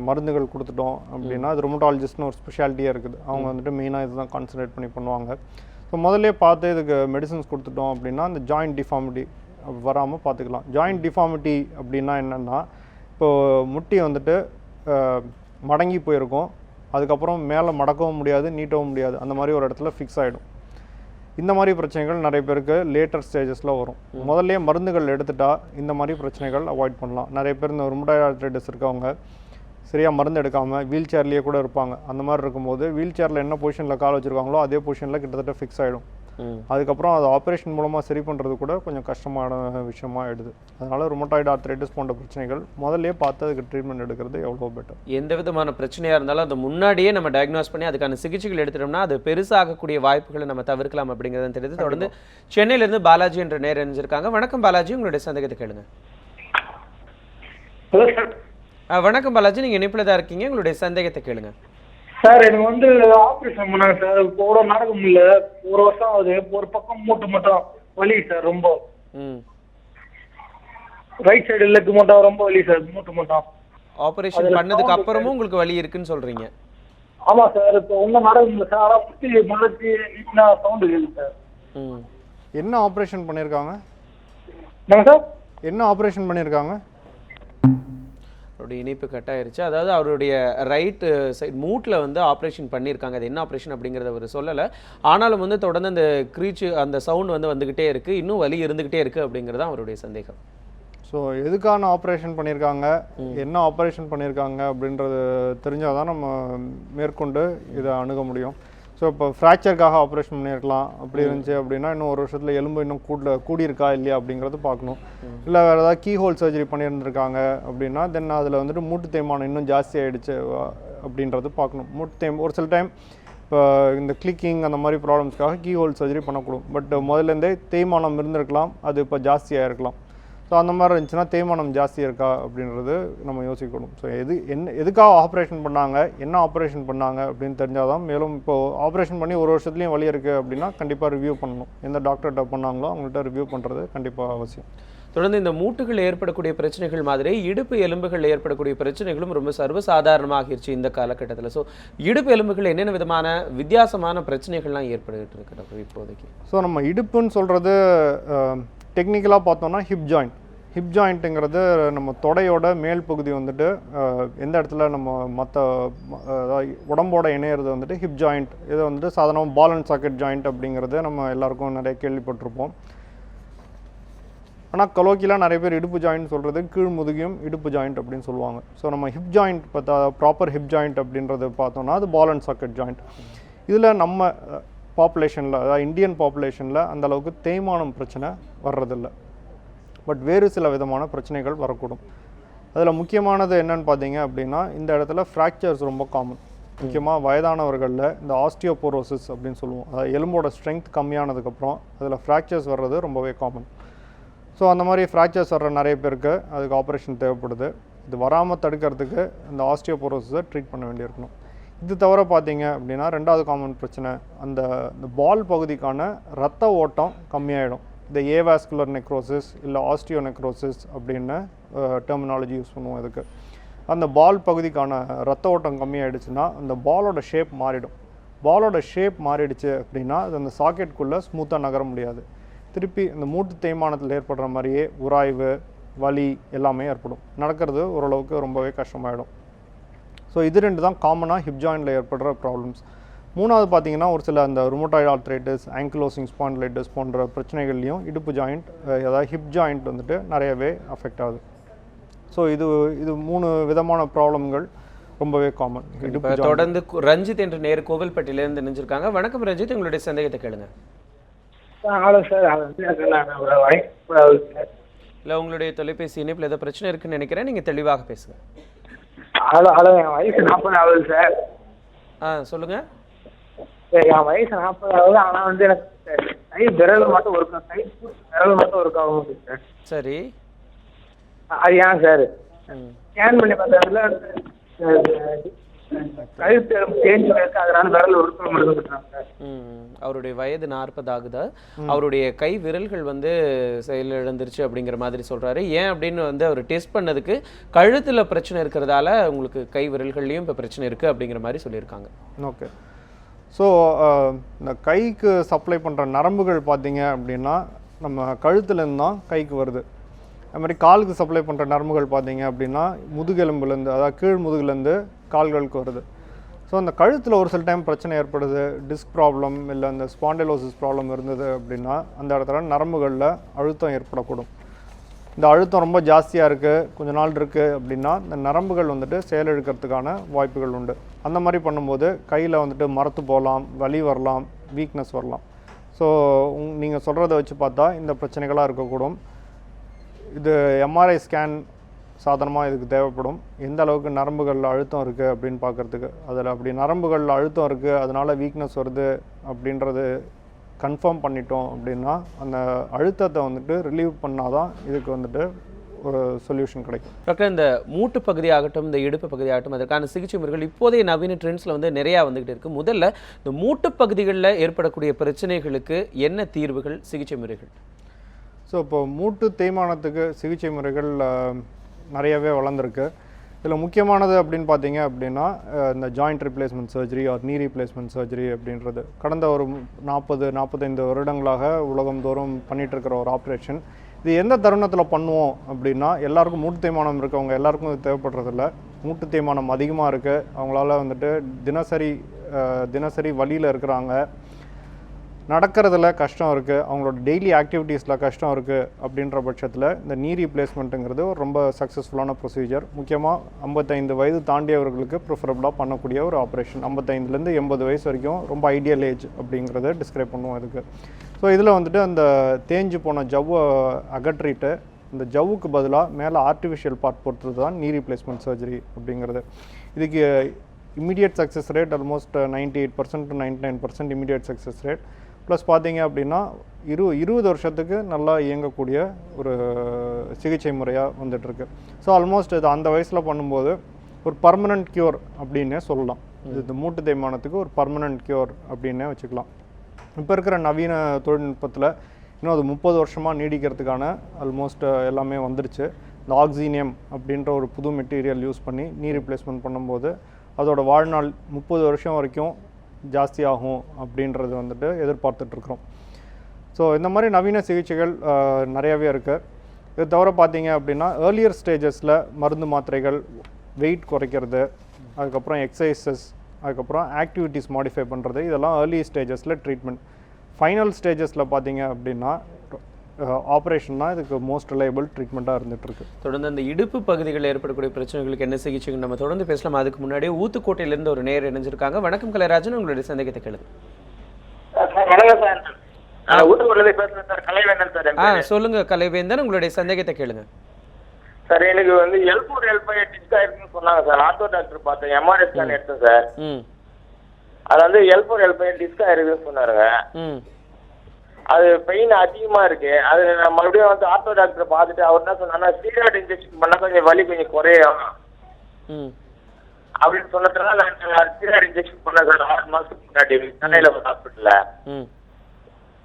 மருந்துகள் கொடுத்துட்டோம் அப்படின்னா அது ருமட்டாலஜிஸ்ட்னு ஒரு ஸ்பெஷாலிட்டியாக இருக்குது. அவங்க வந்துட்டு மெயினாக இதுதான் கான்சன்ட்ரேட் பண்ணி பண்ணுவாங்க. ஸோ முதல்ல பார்த்து இதுக்கு மெடிசன்ஸ் கொடுத்துட்டோம் அப்படின்னா அந்த ஜாயிண்ட் டிஃபார்மிட்டி வராமல் பார்த்துக்கலாம். ஜாயிண்ட் டிஃபார்மிட்டி அப்படின்னா என்னென்னா, இப்போது முட்டி வந்துட்டு மடங்கி போயிருக்கும், அதுக்கப்புறம் மேலே மடக்கவும் முடியாது, நீட்டவும் முடியாது, அந்த மாதிரி ஒரு இடத்துல ஃபிக்ஸ் ஆகிடும். இந்த மாதிரி பிரச்சனைகள் நிறைய பேருக்கு லேட்டர் ஸ்டேஜஸில் வரும். முதல்ல மருந்துகள் எடுத்துட்டா இந்த மாதிரி பிரச்சனைகள் அவாய்ட் பண்ணலாம். நிறைய பேர் இந்த ருமட்டாய்டு ஆர்த்ரைட்டிஸ் இருக்கவங்க சரியாக மருந்து எடுக்காமல் வீல் சேர்லேயே கூட இருப்பாங்க. அந்த மாதிரி இருக்கும்போது வீல் சேரில் என்ன பொசிஷனில் கால் வச்சுருக்காங்களோ அதே பொசிஷனில் கிட்டத்தட்ட ஃபிக்ஸ் ஆகிடும். அதுக்கப்புறம் அது ஆப்ரேஷன் மூலமாக சரி பண்ணுறது கூட கொஞ்சம் கஷ்டமான விஷயமாக ஆகிடுது. அதனால் ருமட்டாய்டு ஆர்த்ரைட்டிஸ் போன்ற பிரச்சனைகள் முதல்லே பார்த்து அதுக்கு ட்ரீட்மெண்ட் எடுக்கிறது எவ்வளோ பெட்டர். எந்த விதமான பிரச்சனையாக இருந்தாலும் அது முன்னாடியே நம்ம டயக்னோஸ் பண்ணி அதுக்கான சிகிச்சைகள் எடுத்துட்டோம்னா அது பெருசாகக்கூடிய வாய்ப்புகளை நம்ம தவிர்க்கலாம் அப்படிங்கிறது தெரியுது. தொடர்ந்து சென்னையிலேருந்து பாலாஜி என்ற நேர் இணைஞ்சிருக்காங்க. வணக்கம் பாலாஜி, உங்களுடைய சந்தேகத்தை கேளுங்க. Hello sir. வணக்கம் பாலாஜி, நீங்கள் இணைப்பில் தான் இருக்கீங்க, உங்களுடைய சந்தேகத்தை கேளுங்க. சார் எனக்கு வந்து ஆப்ரேஷன் பண்ணாங்க சார், கூட நடக்க முடியல, 1 வருஷம் ஆகுது. ஒரு பக்கம் மூட்டு மட்டும் வலி சார், ரொம்ப ரைட் சைடு லெக் மட்டும் ரொம்ப வலி சார், மூட்டு மட்டும். ஆப்ரேஷன் பண்ணதுக்கு அப்புறமும் உங்களுக்கு வலி இருக்குன்னு சொல்றீங்க? ஆமா சார், இப்போ ஒன்றும் நடக்க முடியல சார், ஆனால் முட்டி மலர்ச்சி நீட்னா சவுண்டு கேட்குது சார். என்ன ஆப்ரேஷன் பண்ணியிருக்காங்க? என்னங்க சார்? என்ன ஆப்ரேஷன் பண்ணியிருக்காங்க? அவருடைய இணைப்பு கட் ஆயிருச்சு. அதாவது அவருடைய ரைட் சைட் மூட்டில் வந்து ஆப்ரேஷன் பண்ணியிருக்காங்க. அது என்ன ஆப்ரேஷன் அப்படிங்கிறத அவர் சொல்லலை. ஆனாலும் வந்து தொடர்ந்து அந்த க்ரீச்சு அந்த சவுண்ட் வந்து வந்துக்கிட்டே இருக்குது, இன்னும் வலி இருந்துக்கிட்டே இருக்குது அப்படிங்கிறது தான் அவருடைய சந்தேகம். ஸோ எதுக்கான ஆப்ரேஷன் பண்ணியிருக்காங்க, என்ன ஆப்ரேஷன் பண்ணியிருக்காங்க அப்படின்றது தெரிஞ்சால் தான் நம்ம மேற்கொண்டு இதை அணுக முடியும். ஸோ இப்போ ஃப்ராக்சருக்காக ஆப்ரேஷன் பண்ணியிருக்கலாம், அப்படி இருந்துச்சு அப்படின்னா இன்னும் 1 வருஷத்தில் எலும்பு இன்னும் கூடியிருக்கா இல்லையா அப்படிங்கிறது பார்க்கணும். இல்லை வேறு ஏதாவது கீ ஹோல் சர்ஜரி பண்ணியிருந்திருக்காங்க அப்படின்னா தென் அதில் வந்துட்டு மூட்டு தேய்மானம் இன்னும் ஜாஸ்தி ஆகிடுச்சு அப்படின்றது பார்க்கணும். ஒரு சில டைம் இப்போ இந்த கிளிக்கிங் அந்த மாதிரி ப்ராப்ளம்ஸ்க்காக கீ ஹோல் சர்ஜரி பண்ணக்கூடும். பட் முதல்லேருந்தே தேய்மானம் இருந்திருக்கலாம், அது இப்போ ஜாஸ்தியாக இருக்கலாம். ஸோ அந்த மாதிரி இருந்துச்சுன்னா தேய்மானம் ஜாஸ்தி இருக்கா அப்படின்றது நம்ம யோசிக்கணும். ஸோ எதுக்காக ஆப்ரேஷன் பண்ணாங்க, என்ன ஆப்ரேஷன் பண்ணாங்க அப்படின்னு தெரிஞ்சால் தான் மேலும் இப்போது ஆப்ரேஷன் பண்ணி 1 வருஷத்துலேயும் வலி இருக்குது அப்படின்னா கண்டிப்பாக ரிவ்யூ பண்ணணும். எந்த டாக்டர்கிட்ட பண்ணாங்களோ அவங்கள்ட்ட ரிவ்யூ பண்ணுறது கண்டிப்பாக அவசியம். தொடர்ந்து இந்த மூட்டுகள் ஏற்படக்கூடிய பிரச்சனைகள் மாதிரி இடுப்பு எலும்புகள் ஏற்படக்கூடிய பிரச்சனைகளும் ரொம்ப சர்வசாதாரணமாகிருச்சு இந்த காலகட்டத்தில். ஸோ இடுப்பு எலும்புகள் என்னென்ன விதமான வித்தியாசமான பிரச்சனைகள்லாம் ஏற்பட்டுக்கிட்டு இருக்கு டாக்டர் இப்போதைக்கு? ஸோ நம்ம இடுப்புன்னு சொல்கிறது டெக்னிக்கலாக பார்த்தோம்னா ஹிப் ஜாயிண்ட். ஹிப் ஜாயிண்ட்டுங்கிறது நம்ம தொடையோட மேல் பகுதி வந்துட்டு எந்த இடத்துல நம்ம மற்ற உடம்போட இணையிறது வந்துட்டு ஹிப் ஜாயிண்ட். இதை வந்துட்டு சாதாரணமாக பால் அண்ட் சாக்கெட் ஜாயிண்ட் அப்படிங்கிறது நம்ம எல்லாருக்கும் நிறைய கேள்விப்பட்டிருப்போம். ஆனால் கொலோக்கியலாக நிறைய பேர் இடுப்பு ஜாயிண்ட் சொல்கிறது கீழ் முதுகியும் இடுப்பு ஜாயிண்ட் அப்படின்னு சொல்லுவாங்க. ஸோ நம்ம ஹிப் ஜாயிண்ட் பார்த்தா ப்ராப்பர் ஹிப் ஜாயிண்ட் அப்படின்றத பார்த்தோம்னா அது பால் அண்ட் சாக்கெட் ஜாயிண்ட். இதில் நம்ம பாப்புலேஷனில், அதாவது இந்தியன் பாப்புலேஷனில் அந்த அளவுக்கு தேய்மானம் பிரச்சனை வர்றதில்லை. பட் வேறு சில விதமான பிரச்சனைகள் வரக்கூடும். அதில் முக்கியமானது என்னன்னு பார்த்தீங்க அப்படின்னா இந்த இடத்துல ஃப்ராக்சர்ஸ் ரொம்ப காமன். முக்கியமாக வயதானவர்களில் இந்த ஆஸ்டியோபோரோசிஸ் அப்படின்னு சொல்லுவோம். அதாவது எலும்போட ஸ்ட்ரென்த் கம்மியானதுக்கப்புறம் அதில் ஃப்ராக்சர்ஸ் வர்றது ரொம்பவே காமன். ஸோ அந்த மாதிரி ஃப்ராக்சர்ஸ் வர்ற நிறைய பேருக்கு அதுக்கு ஆப்ரேஷன் தேவைப்படுது. இது வராமல் தடுக்கிறதுக்கு இந்த ஆஸ்டியோபோரோசிஸை ட்ரீட் பண்ண வேண்டியிருக்கணும். இது தவிர பார்த்தீங்க அப்படின்னா ரெண்டாவது காமன் பிரச்சனை அந்த பால் பகுதிக்கான ரத்த ஓட்டம் கம்மியாயிடும். இந்த ஏவாஸ்குலர் நெக்ரோசிஸ் இல்லை ஆஸ்டியோ நெக்ரோசிஸ் அப்படின்னு டெர்மினாலஜி யூஸ் பண்ணுவோம் இதுக்கு. அந்த பால் பகுதிக்கான ரத்த ஓட்டம் கம்மியாயிடுச்சுன்னா அந்த பாலோட ஷேப் மாறிடும். பாலோட ஷேப் மாறிடுச்சு அப்படின்னா அது அந்த சாக்கெட்டுக்குள்ளே ஸ்மூத்தாக நகர முடியாது. திருப்பி இந்த மூட்டு தேய்மானத்தில் ஏற்படுற மாதிரியே உராய்வு, வலி எல்லாமே ஏற்படும். நடக்கிறது ஓரளவுக்கு ரொம்பவே கஷ்டமாயிடும். ஸோ இது ரெண்டு தான் காமனாக ஹிப் ஜாயிண்டில் ஏற்படுற ப்ராப்ளம்ஸ். மூணாவது பார்த்தீங்கன்னா ஒரு சில அந்த ருமட்டாய்டு ஆர்த்ரைட்டிஸ், ஆங்கிலோசிங் ஸ்பாண்டிலைட்டிஸ் போன்ற பிரச்சனைகள்லையும் இடுப்பு ஜாயிண்ட், அதாவது ஹிப் ஜாயிண்ட் வந்துட்டு நிறையவே அஃபெக்ட் ஆகுது. ஸோ இது 3 விதமான ப்ராப்ளம்கள் ரொம்பவே காமன். தொடர்ந்து ரஞ்சித் என்ற நேர் கோவில்பட்டியிலேருந்து நினைஞ்சிருக்காங்க. வணக்கம் ரஞ்சித், உங்களுடைய சந்தேகத்தை கேளுங்க. ஹலோ சார், அது வந்து இல்லை உங்களுடைய தொலைபேசி இணைப்பில் ஏதோ பிரச்சனை இருக்குன்னு நினைக்கிறேன், நீங்கள் தெளிவாக பேசுங்க. ஹலோ என் வயசு 40 ஆகுது சார். சொல்லுங்கள். என் வயசு 40 ஆகுது. ஆனால் வந்து எனக்கு கை விரல் மட்டும் ஒர்க் கை விரல் மட்டும் ஒர்க் ஆகும் சார். சரி, அது ஏன் சார்? ஸ்கேன் பண்ணி பார்த்ததுல கழுத்து சேஞ்ச் இருக்கு, அதனால விரல் ஒர்க் ஆக மாட்டேங்குது சார். அவருடைய வயது 40 ஆகுதா? அவருடைய கை விரல்கள் வந்து செயலிழந்துருச்சு அப்படிங்கிற மாதிரி சொல்றாரு. ஏன் அப்படின்னு வந்து அவர் டெஸ்ட் பண்ணதுக்கு கழுத்துல பிரச்சனை இருக்கிறதால உங்களுக்கு கை விரல்கள்லையும் இப்போ பிரச்சனை இருக்கு அப்படிங்கிற மாதிரி சொல்லியிருக்காங்க. ஓகே. ஸோ இந்த கைக்கு சப்ளை பண்ணுற நரம்புகள் பார்த்தீங்க அப்படின்னா நம்ம கழுத்துலேருந்து தான் கைக்கு வருது. அது மாதிரி காலுக்கு சப்ளை பண்ணுற நரம்புகள் பார்த்தீங்க அப்படின்னா முதுகெலும்புலேருந்து, அதாவது கீழ் முதுகுலேருந்து கால்களுக்கு வருது. ஸோ அந்த கழுத்தில் ஒரு சில டைம் பிரச்சனை ஏற்படுது, டிஸ்க் ப்ராப்ளம் இல்லை அந்த ஸ்பாண்டிலோசிஸ் ப்ராப்ளம் இருந்தது அப்படின்னா அந்த இடத்துல நரம்புகளில் அழுத்தம் ஏற்படக்கூடும். இந்த அழுத்தம் ரொம்ப ஜாஸ்தியாக இருக்குது, கொஞ்ச நாள் இருக்குது அப்படின்னா இந்த நரம்புகள் வந்துட்டு செயலிழக்கிறதுக்கான வாய்ப்புகள் உண்டு. அந்த மாதிரி பண்ணும்போது கையில் வந்துட்டு மரத்து போகலாம், வலி வரலாம், வீக்னஸ் வரலாம். ஸோ நீங்கள் சொல்கிறத வச்சு பார்த்தா இந்த பிரச்சனைகளாக இருக்கக்கூடும். இது எம்ஆர்ஐ ஸ்கேன் சாதாரணமாக இதுக்கு தேவைப்படும். எந்த அளவுக்கு நரம்புகளில் அழுத்தம் இருக்குது அப்படின்னு பார்க்குறதுக்கு. அதில் அப்படி நரம்புகளில் அழுத்தம் இருக்குது, அதனால் வீக்னஸ் வருது அப்படின்றது கன்ஃபார்ம் பண்ணிட்டோம் அப்படின்னா அந்த அழுத்தத்தை வந்துட்டு ரிலீவ் பண்ணால் தான் இதுக்கு வந்துட்டு ஒரு சொல்யூஷன் கிடைக்கும். டாக்டர், இந்த மூட்டு பகுதி ஆகட்டும், இந்த இடுப்பு பகுதி ஆகட்டும், அதற்கான சிகிச்சை முறைகள் இப்போதைய நவீன ட்ரெண்ட்ஸில் வந்து நிறையா வந்துகிட்டு இருக்குது. முதல்ல இந்த மூட்டு பகுதிகளில் ஏற்படக்கூடிய பிரச்சனைகளுக்கு என்ன தீர்வுகள், சிகிச்சை முறைகள்? ஸோ இப்போ மூட்டு தேய்மானத்துக்கு சிகிச்சை முறைகள் நிறையவே வளர்ந்துருக்கு. இதில் முக்கியமானது அப்படின்னு பார்த்தீங்க அப்படின்னா இந்த joint replacement surgery or knee replacement surgery அப்படின்றது கடந்த ஒரு 40-45 வருடங்களாக உலகம் தோறும் பண்ணிகிட்ருக்கிற ஒரு ஆப்ரேஷன். இது எந்த தருணத்தில் பண்ணுவோம் அப்படின்னா எல்லாருக்கும் மூட்டு தேய்மானம் இருக்கவங்க எல்லாருக்கும் இது தேவைப்படுறதில்ல. மூட்டு தேய்மானம் அதிகமாக இருக்குது, அவங்களால வந்துட்டு தினசரி வழியில் இருக்கிறாங்க, நடக்கிறதுல கஷ்டம் இருக்குது, அவங்களோட டெய்லி ஆக்டிவிட்டீஸில் கஷ்டம் இருக்குது அப்படின்ற பட்சத்தில் இந்த நீ ரீப்ளேஸ்மெண்ட்டுங்கிறது ஒரு ரொம்ப சக்ஸஸ்ஃபுல்லான ப்ரொசீஜர். முக்கியமாக 55 வயது தாண்டியவர்களுக்கு ப்ரிஃபரபுளாக பண்ணக்கூடிய ஒரு ஆப்ரேஷன். 55லேருந்து 80 வயசு வரைக்கும் ரொம்ப ஐடியல் ஏஜ் அப்படிங்கிறத டிஸ்கிரைப் பண்ணுவோம் இதுக்கு. ஸோ இதில் வந்துட்டு அந்த தேஞ்சு போன ஜவ்வை அகற்றிட்டு இந்த ஜவ்வுக்கு பதிலாக மேலே ஆர்டிஃபிஷியல் பார்ட் போட்டுறது தான் நீ ரீப்ளேஸ்மெண்ட் சர்ஜரி அப்படிங்கிறது. இதுக்கு immediate success rate almost 98% to 99% immediate success rate. Plus பார்த்தீங்க அப்படின்னா 20 வருஷத்துக்கு நல்லா இயங்கக்கூடிய ஒரு சிகிச்சை முறையாக வந்துட்டுருக்கு. ஸோ ஆல்மோஸ்ட் இது அந்த வயசில் பண்ணும்போது ஒரு பர்மனண்ட் க்யூர் அப்படின்னே சொல்லலாம். இது மூட்டு தேய்மானத்துக்கு ஒரு பர்மனண்ட் க்யூர் அப்படின்னே வச்சுக்கலாம். இப்போ இருக்கிற நவீன தொழில்நுட்பத்தில் இன்னும் அது 30 வருஷமாக நீடிக்கிறதுக்கான ஆல்மோஸ்ட் எல்லாமே வந்துருச்சு. இந்த ஆக்சினியம் அப்படின்ற ஒரு புது மெட்டீரியல் யூஸ் பண்ணி நீ ரீப்ளேஸ்மெண்ட் பண்ணும்போது அதோட வாழ்நாள் 30 வருஷம் வரைக்கும் ஜாஸ்தி ஆகும் அப்படின்றது வந்துட்டு எதிர்பார்த்துட்ருக்குறோம். ஸோ இந்த மாதிரி நவீன சிகிச்சைகள் நிறையாவே இருக்குது. இது தவிர பார்த்தீங்க அப்படின்னா ஏர்லியர் ஸ்டேஜஸில் மருந்து மாத்திரைகள், வெயிட் குறைக்கிறது, அதுக்கப்புறம் எக்ஸசைசஸ், அதுக்கப்புறம் ஆக்டிவிட்டீஸ் மாடிஃபை பண்ணுறது, இதெல்லாம் ஏர்லி ஸ்டேஜஸில் ட்ரீட்மெண்ட். ஃபைனல் ஸ்டேஜஸில் பார்த்தீங்க அப்படின்னா ஆப்ரேஷன் தான் இதுக்கு மோஸ்ட் ரிலையபிள் ட்ரீட்மெண்ட்டாக இருந்துகிட்ருக்கு. தொடர்ந்து அந்த இடுப்பு பகுதிகளில் ஏற்படக்கூடிய பிரச்சனைகளுக்கு என்ன சிகிச்சைகள் நம்ம தொடர்ந்து பேசலாம். அதுக்கு முன்னாடியே ஊத்துக்கோட்டையிலேருந்து ஒரு நேர் இணைஞ்சிருக்காங்க. வணக்கம் கலைராஜன், உங்களுடைய சந்தேகத்தை கேளுங்க. சொல்லுங்க கலைவேந்தன், உங்களுடைய சந்தேகத்தை கேளுங்க. சார் எனக்கு வந்து L4 L5 டிஸ்க் ஆயிருக்குன்னு சொன்னாங்க சார். ஆர்த்தோ டாக்டர் பார்த்தேன், MRI ஸ்கேன் எடுத்தேன் சார். அது வந்து L4 L5 டிஸ்க் ஆயிருக்குன்னு சொன்னாருங்க. அது பெயின் அதிகமா இருக்கு. அது நான் மறுபடியும் வந்து ஆர்த்தோ டாக்டர் பார்த்துட்டு அவர் என்ன சொன்னாங்கன்னா ஸ்டீராய்டு இன்ஜெக்ஷன் பண்ணா கொஞ்சம் வலி கொஞ்சம் குறையும் அப்படின்னு சொன்னதுனால நான் ஸ்டீராய்டு இன்ஜெக்ஷன் பண்ணேன் சார் 6 மாசத்துக்கு முன்னாடி சென்னையில ஒரு ஹாஸ்பிட்டல்ல.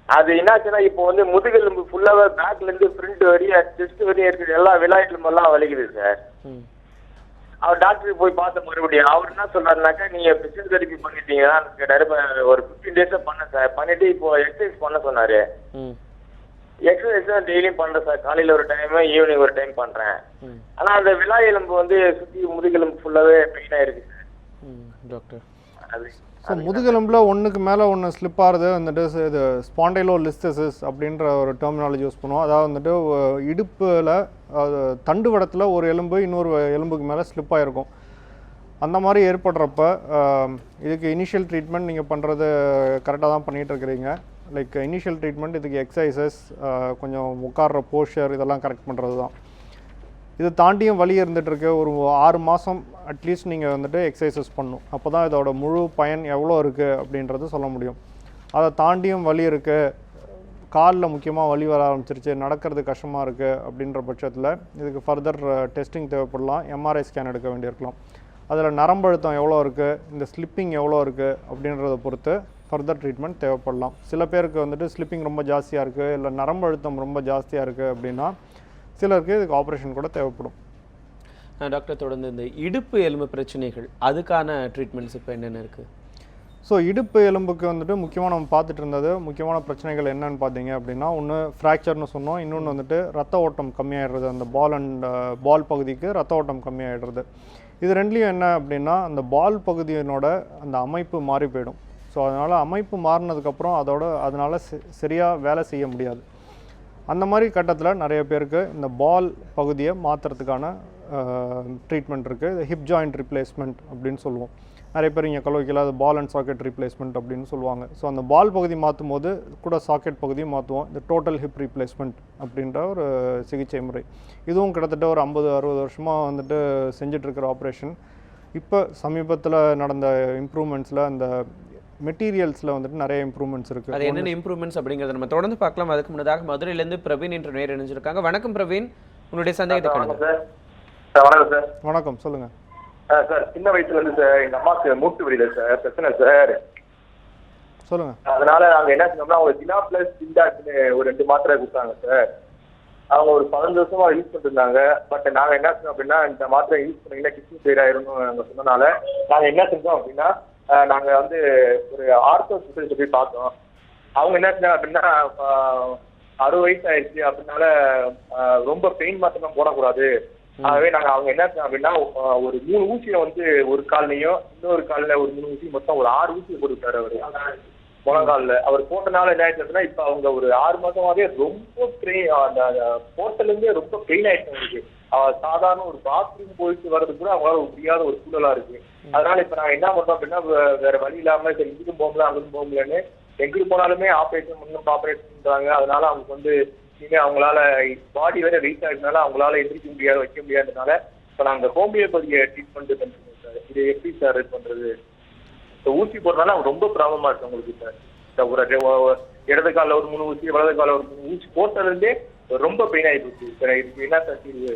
அது என்னாச்சுன்னா இப்போ வந்து முதுகெலும்பு ஃபுல்லாவே பேக்ல இருந்து ஃப்ரண்ட் வரையும் செஸ்ட் வரையும் இருக்குது, எல்லா விளையாட்டுலாம் வலிக்குது சார். அவர் டாக்டருக்கு போய் பார்த்த மறுபடியும் அவர் என்ன சொல்றாருனாக்கா நீங்க பிசியோதெரபி பண்ணிட்டீங்கன்னு கேட்டாரு. ஒரு 15 டேஸா பண்ணேன் சார். பண்ணிட்டு இப்போ எக்ஸசைஸ் பண்ண சொன்னாரு. எக்ஸசைஸ் தான் டெய்லியும் பண்றேன் சார். காலையில ஒரு டைம், ஈவினிங் ஒரு டைம் பண்றேன். ஆனா அந்த விலா எலும்பு வந்து சுத்தி முதுகெலும்பு ஃபுல்லாவே பெயினா இருக்கு சார். டாக்டர் அது ஸோ முதுகெலும்பில் ஒன்றுக்கு மேலே ஒன்று ஸ்லிப் ஆகிறது வந்துட்டு இது ஸ்பாண்டைலோலிஸ்டசிஸ் அப்படின்ற ஒரு டெர்மினாலஜி யூஸ் பண்ணுவோம். அதாவது வந்துட்டு இடுப்பில் தண்டுவடத்தில் ஒரு எலும்பு இன்னொரு எலும்புக்கு மேலே ஸ்லிப் ஆகிருக்கும். அந்த மாதிரி ஏற்படுறப்ப இதுக்கு இனிஷியல் ட்ரீட்மெண்ட் நீங்கள் பண்ணுறது கரெக்டாக தான் பண்ணிகிட்ருக்கிறீங்க. லைக் இனிஷியல் ட்ரீட்மெண்ட் இதுக்கு எக்ஸசைசஸ், கொஞ்சம் உட்கார்ற போஸ்டர் இதெல்லாம் கரெக்ட் பண்ணுறது தான். இது தாண்டியும் வலி இருந்துகிட்ருக்கு. ஒரு 6 மாதம் அட்லீஸ்ட் நீங்கள் வந்துட்டு எக்ஸசைசஸ் பண்ணணும். அப்போ தான் இதோட முழு பயன் எவ்வளோ இருக்குது அப்படின்றது சொல்ல முடியும். அதை தாண்டியும் வலி இருக்குது, காலில் முக்கியமாக வலி வர ஆரம்பிச்சிருச்சு, நடக்கிறது கஷ்டமாக இருக்குது அப்படின்ற பட்சத்தில் இதுக்கு ஃபர்தர் டெஸ்டிங் தேவைப்படலாம். MRI ஸ்கேன் எடுக்க வேண்டியிருக்கலாம். அதில் நரம்பழுத்தம் எவ்வளோ இருக்குது, இந்த ஸ்லிப்பிங் எவ்வளோ இருக்குது அப்படின்றத பொறுத்து ஃபர்தர் ட்ரீட்மெண்ட் தேவைப்படலாம். சில பேருக்கு வந்துட்டு ஸ்லிப்பிங் ரொம்ப ஜாஸ்தியாக இருக்குது, இல்லை நரம்பழுத்தம் ரொம்ப ஜாஸ்தியாக இருக்குது அப்படின்னா சிலருக்கு இதுக்கு ஆப்ரேஷன் கூட தேவைப்படும். டாக்டர் தொடர்ந்து இந்த இடுப்பு எலும்பு பிரச்சனைகள் அதுக்கான ட்ரீட்மெண்ட்ஸ் இப்போ என்னென்ன இருக்குது? ஸோ இடுப்பு எலும்புக்கு வந்துட்டு முக்கியமாக நம்ம பார்த்துட்டு இருந்தது முக்கியமான பிரச்சனைகள் என்னன்னு பார்த்தீங்க அப்படின்னா, ஒன்று ஃப்ராக்சர்னு சொன்னோம், இன்னொன்று வந்துட்டு ரத்த ஓட்டம் கம்மியாகிடுறது. அந்த பால் பகுதிக்கு ரத்த ஓட்டம் கம்மியாகிடுறது. இது ரெண்டுலேயும் என்ன அப்படின்னா அந்த பால் பகுதியினோட அந்த அமைப்பு மாறி போயிடும். ஸோ அதனால் அமைப்பு மாறினதுக்கப்புறம் அதனால் சரியாக வேலை செய்ய முடியாது. அந்த மாதிரி கட்டத்தில் நிறைய பேருக்கு இந்த பால் பகுதியை மாற்றுறதுக்கான ட்ரீட்மெண்ட் இருக்குது. இது ஹிப் ஜாயிண்ட் ரிப்ளேஸ்மெண்ட் அப்படின்னு சொல்லுவோம். நிறைய பேர் இங்கே கலோக்கியில் அது பால் அண்ட் சாக்கெட் ரிப்ளேஸ்மெண்ட் அப்படின்னு சொல்லுவாங்க. ஸோ அந்த பால் பகுதி மாற்றும் போது கூட சாக்கெட் பகுதியும் மாற்றுவோம். இந்த டோட்டல் ஹிப் ரீப்ளேஸ்மெண்ட் அப்படின்ற ஒரு சிகிச்சை முறை. இதுவும் கிட்டத்தட்ட ஒரு 50-60 வருஷமாக வந்துட்டு செஞ்சிட்ருக்கிற ஆப்ரேஷன். இப்போ சமீபத்தில் நடந்த இம்ப்ரூவ்மெண்ட்ஸில் அந்த மெட்டீரியல்ஸில் வந்துட்டு நிறைய இம்ப்ரூவ்மெண்ட்ஸ் இருக்குது. அது என்னென்ன இம்ப்ரூவ்மெண்ட்ஸ் அப்படிங்கிறத நம்ம தொடர்ந்து பார்க்கலாம். அதுக்கு முன்னதாக மதுரையிலேருந்து பிரவீன் என்ற நேர் இணைஞ்சிருக்காங்க. வணக்கம் பிரவீன், உங்களுடைய சந்தேகத்தை கேளுங்க. வணக்கம் சார். வணக்கம், சொல்லுங்கள் சார். சின்ன வயசுல இருந்து சார் எங்கள் அம்மாவுக்கு மூட்டு வலியில சார் பிரச்சனை சார். சொல்லுங்கள். அதனால நாங்கள் என்ன செஞ்சோம்னா அவங்க தினா ப்ளஸ் டிண்டாக்னு ஒரு 2 மாத்திரை கொடுத்தாங்க சார். அவங்க ஒரு 15 வருஷமா யூஸ் பண்ணிட்டு இருந்தாங்க. பட் நாங்கள் என்ன செஞ்சோம் அப்படின்னா இந்த மாத்திரை யூஸ் பண்ணீங்கன்னா கிட்னி ஃபெயிலியர் ஆயிரும்னு நாங்கள் சொன்னனால நாங்கள் என்ன செஞ்சோம் அப்படின்னா நாங்கள் வந்து ஒரு ஆர்த்தோ ஸ்பெஷலிஸ்ட் போய் பார்த்தோம். அவங்க என்ன செஞ்சாங்க அப்படின்னா 60 வயசு ஆயிடுச்சு அப்படின்னால ரொம்ப பெயின் மாத்திரம் போடக்கூடாது. ஆகவே அவங்க என்ன செஞ்சோம் அப்படின்னா ஒரு 3 ஊசியை வந்து ஒரு கால்லையும் இன்னொரு காலில் ஒரு 3 ஊசி, மொத்தம் ஒரு 6 ஊசியை போட்டுவிட்டாரு அவர் முழங்காலில். அவர் போட்டனால என்ன ஆயிடுச்சுன்னா இப்போ அவங்க ஒரு 6 மாசமாவே ரொம்ப பெயின், அந்த போட்டலேருந்தே ரொம்ப பெயின் ஆயிடுச்சு அவங்களுக்கு. சாதாரண ஒரு பாத்ரூம் போயிட்டு வர்றது கூட அவங்களால முடியாத ஒரு சூழலா இருக்கு. அதனால இப்ப நாங்க என்ன பண்றோம் அப்படின்னா வேற வழி இல்லாம சரி இங்கிட்டும் போகல அங்கிட்டும் போகலன்னு எங்கிட்டு போனாலுமே ஆப்ரேஷன் முன்னும் ஆப்ரேஷன் பண்றாங்க. அதனால அவங்க வந்து இனிமே அவங்களால பாடி வேற வெயிட் ஆகினால அவங்களால எந்திரிக்க முடியாது, வைக்க முடியாததுனால இப்ப நாங்க ஹோமியோபதியை ட்ரீட்மெண்ட் பண்ணிருக்கோம் சார். இது எப்படி சார் இது பண்றது? ஊசி போடுறதுனால அவங்க ரொம்ப ப்ராப்ளமா இருக்கு அவங்களுக்கு சார். ஒரு இடது காலில் ஒரு 3 ஊசி, வலது காலில் ஒரு 3 ஊசி போட்டதுலேருந்தே ரொம்ப பெயின் ஆகி போச்சு சார். இதுக்கு என்ன சார் தீர்வு?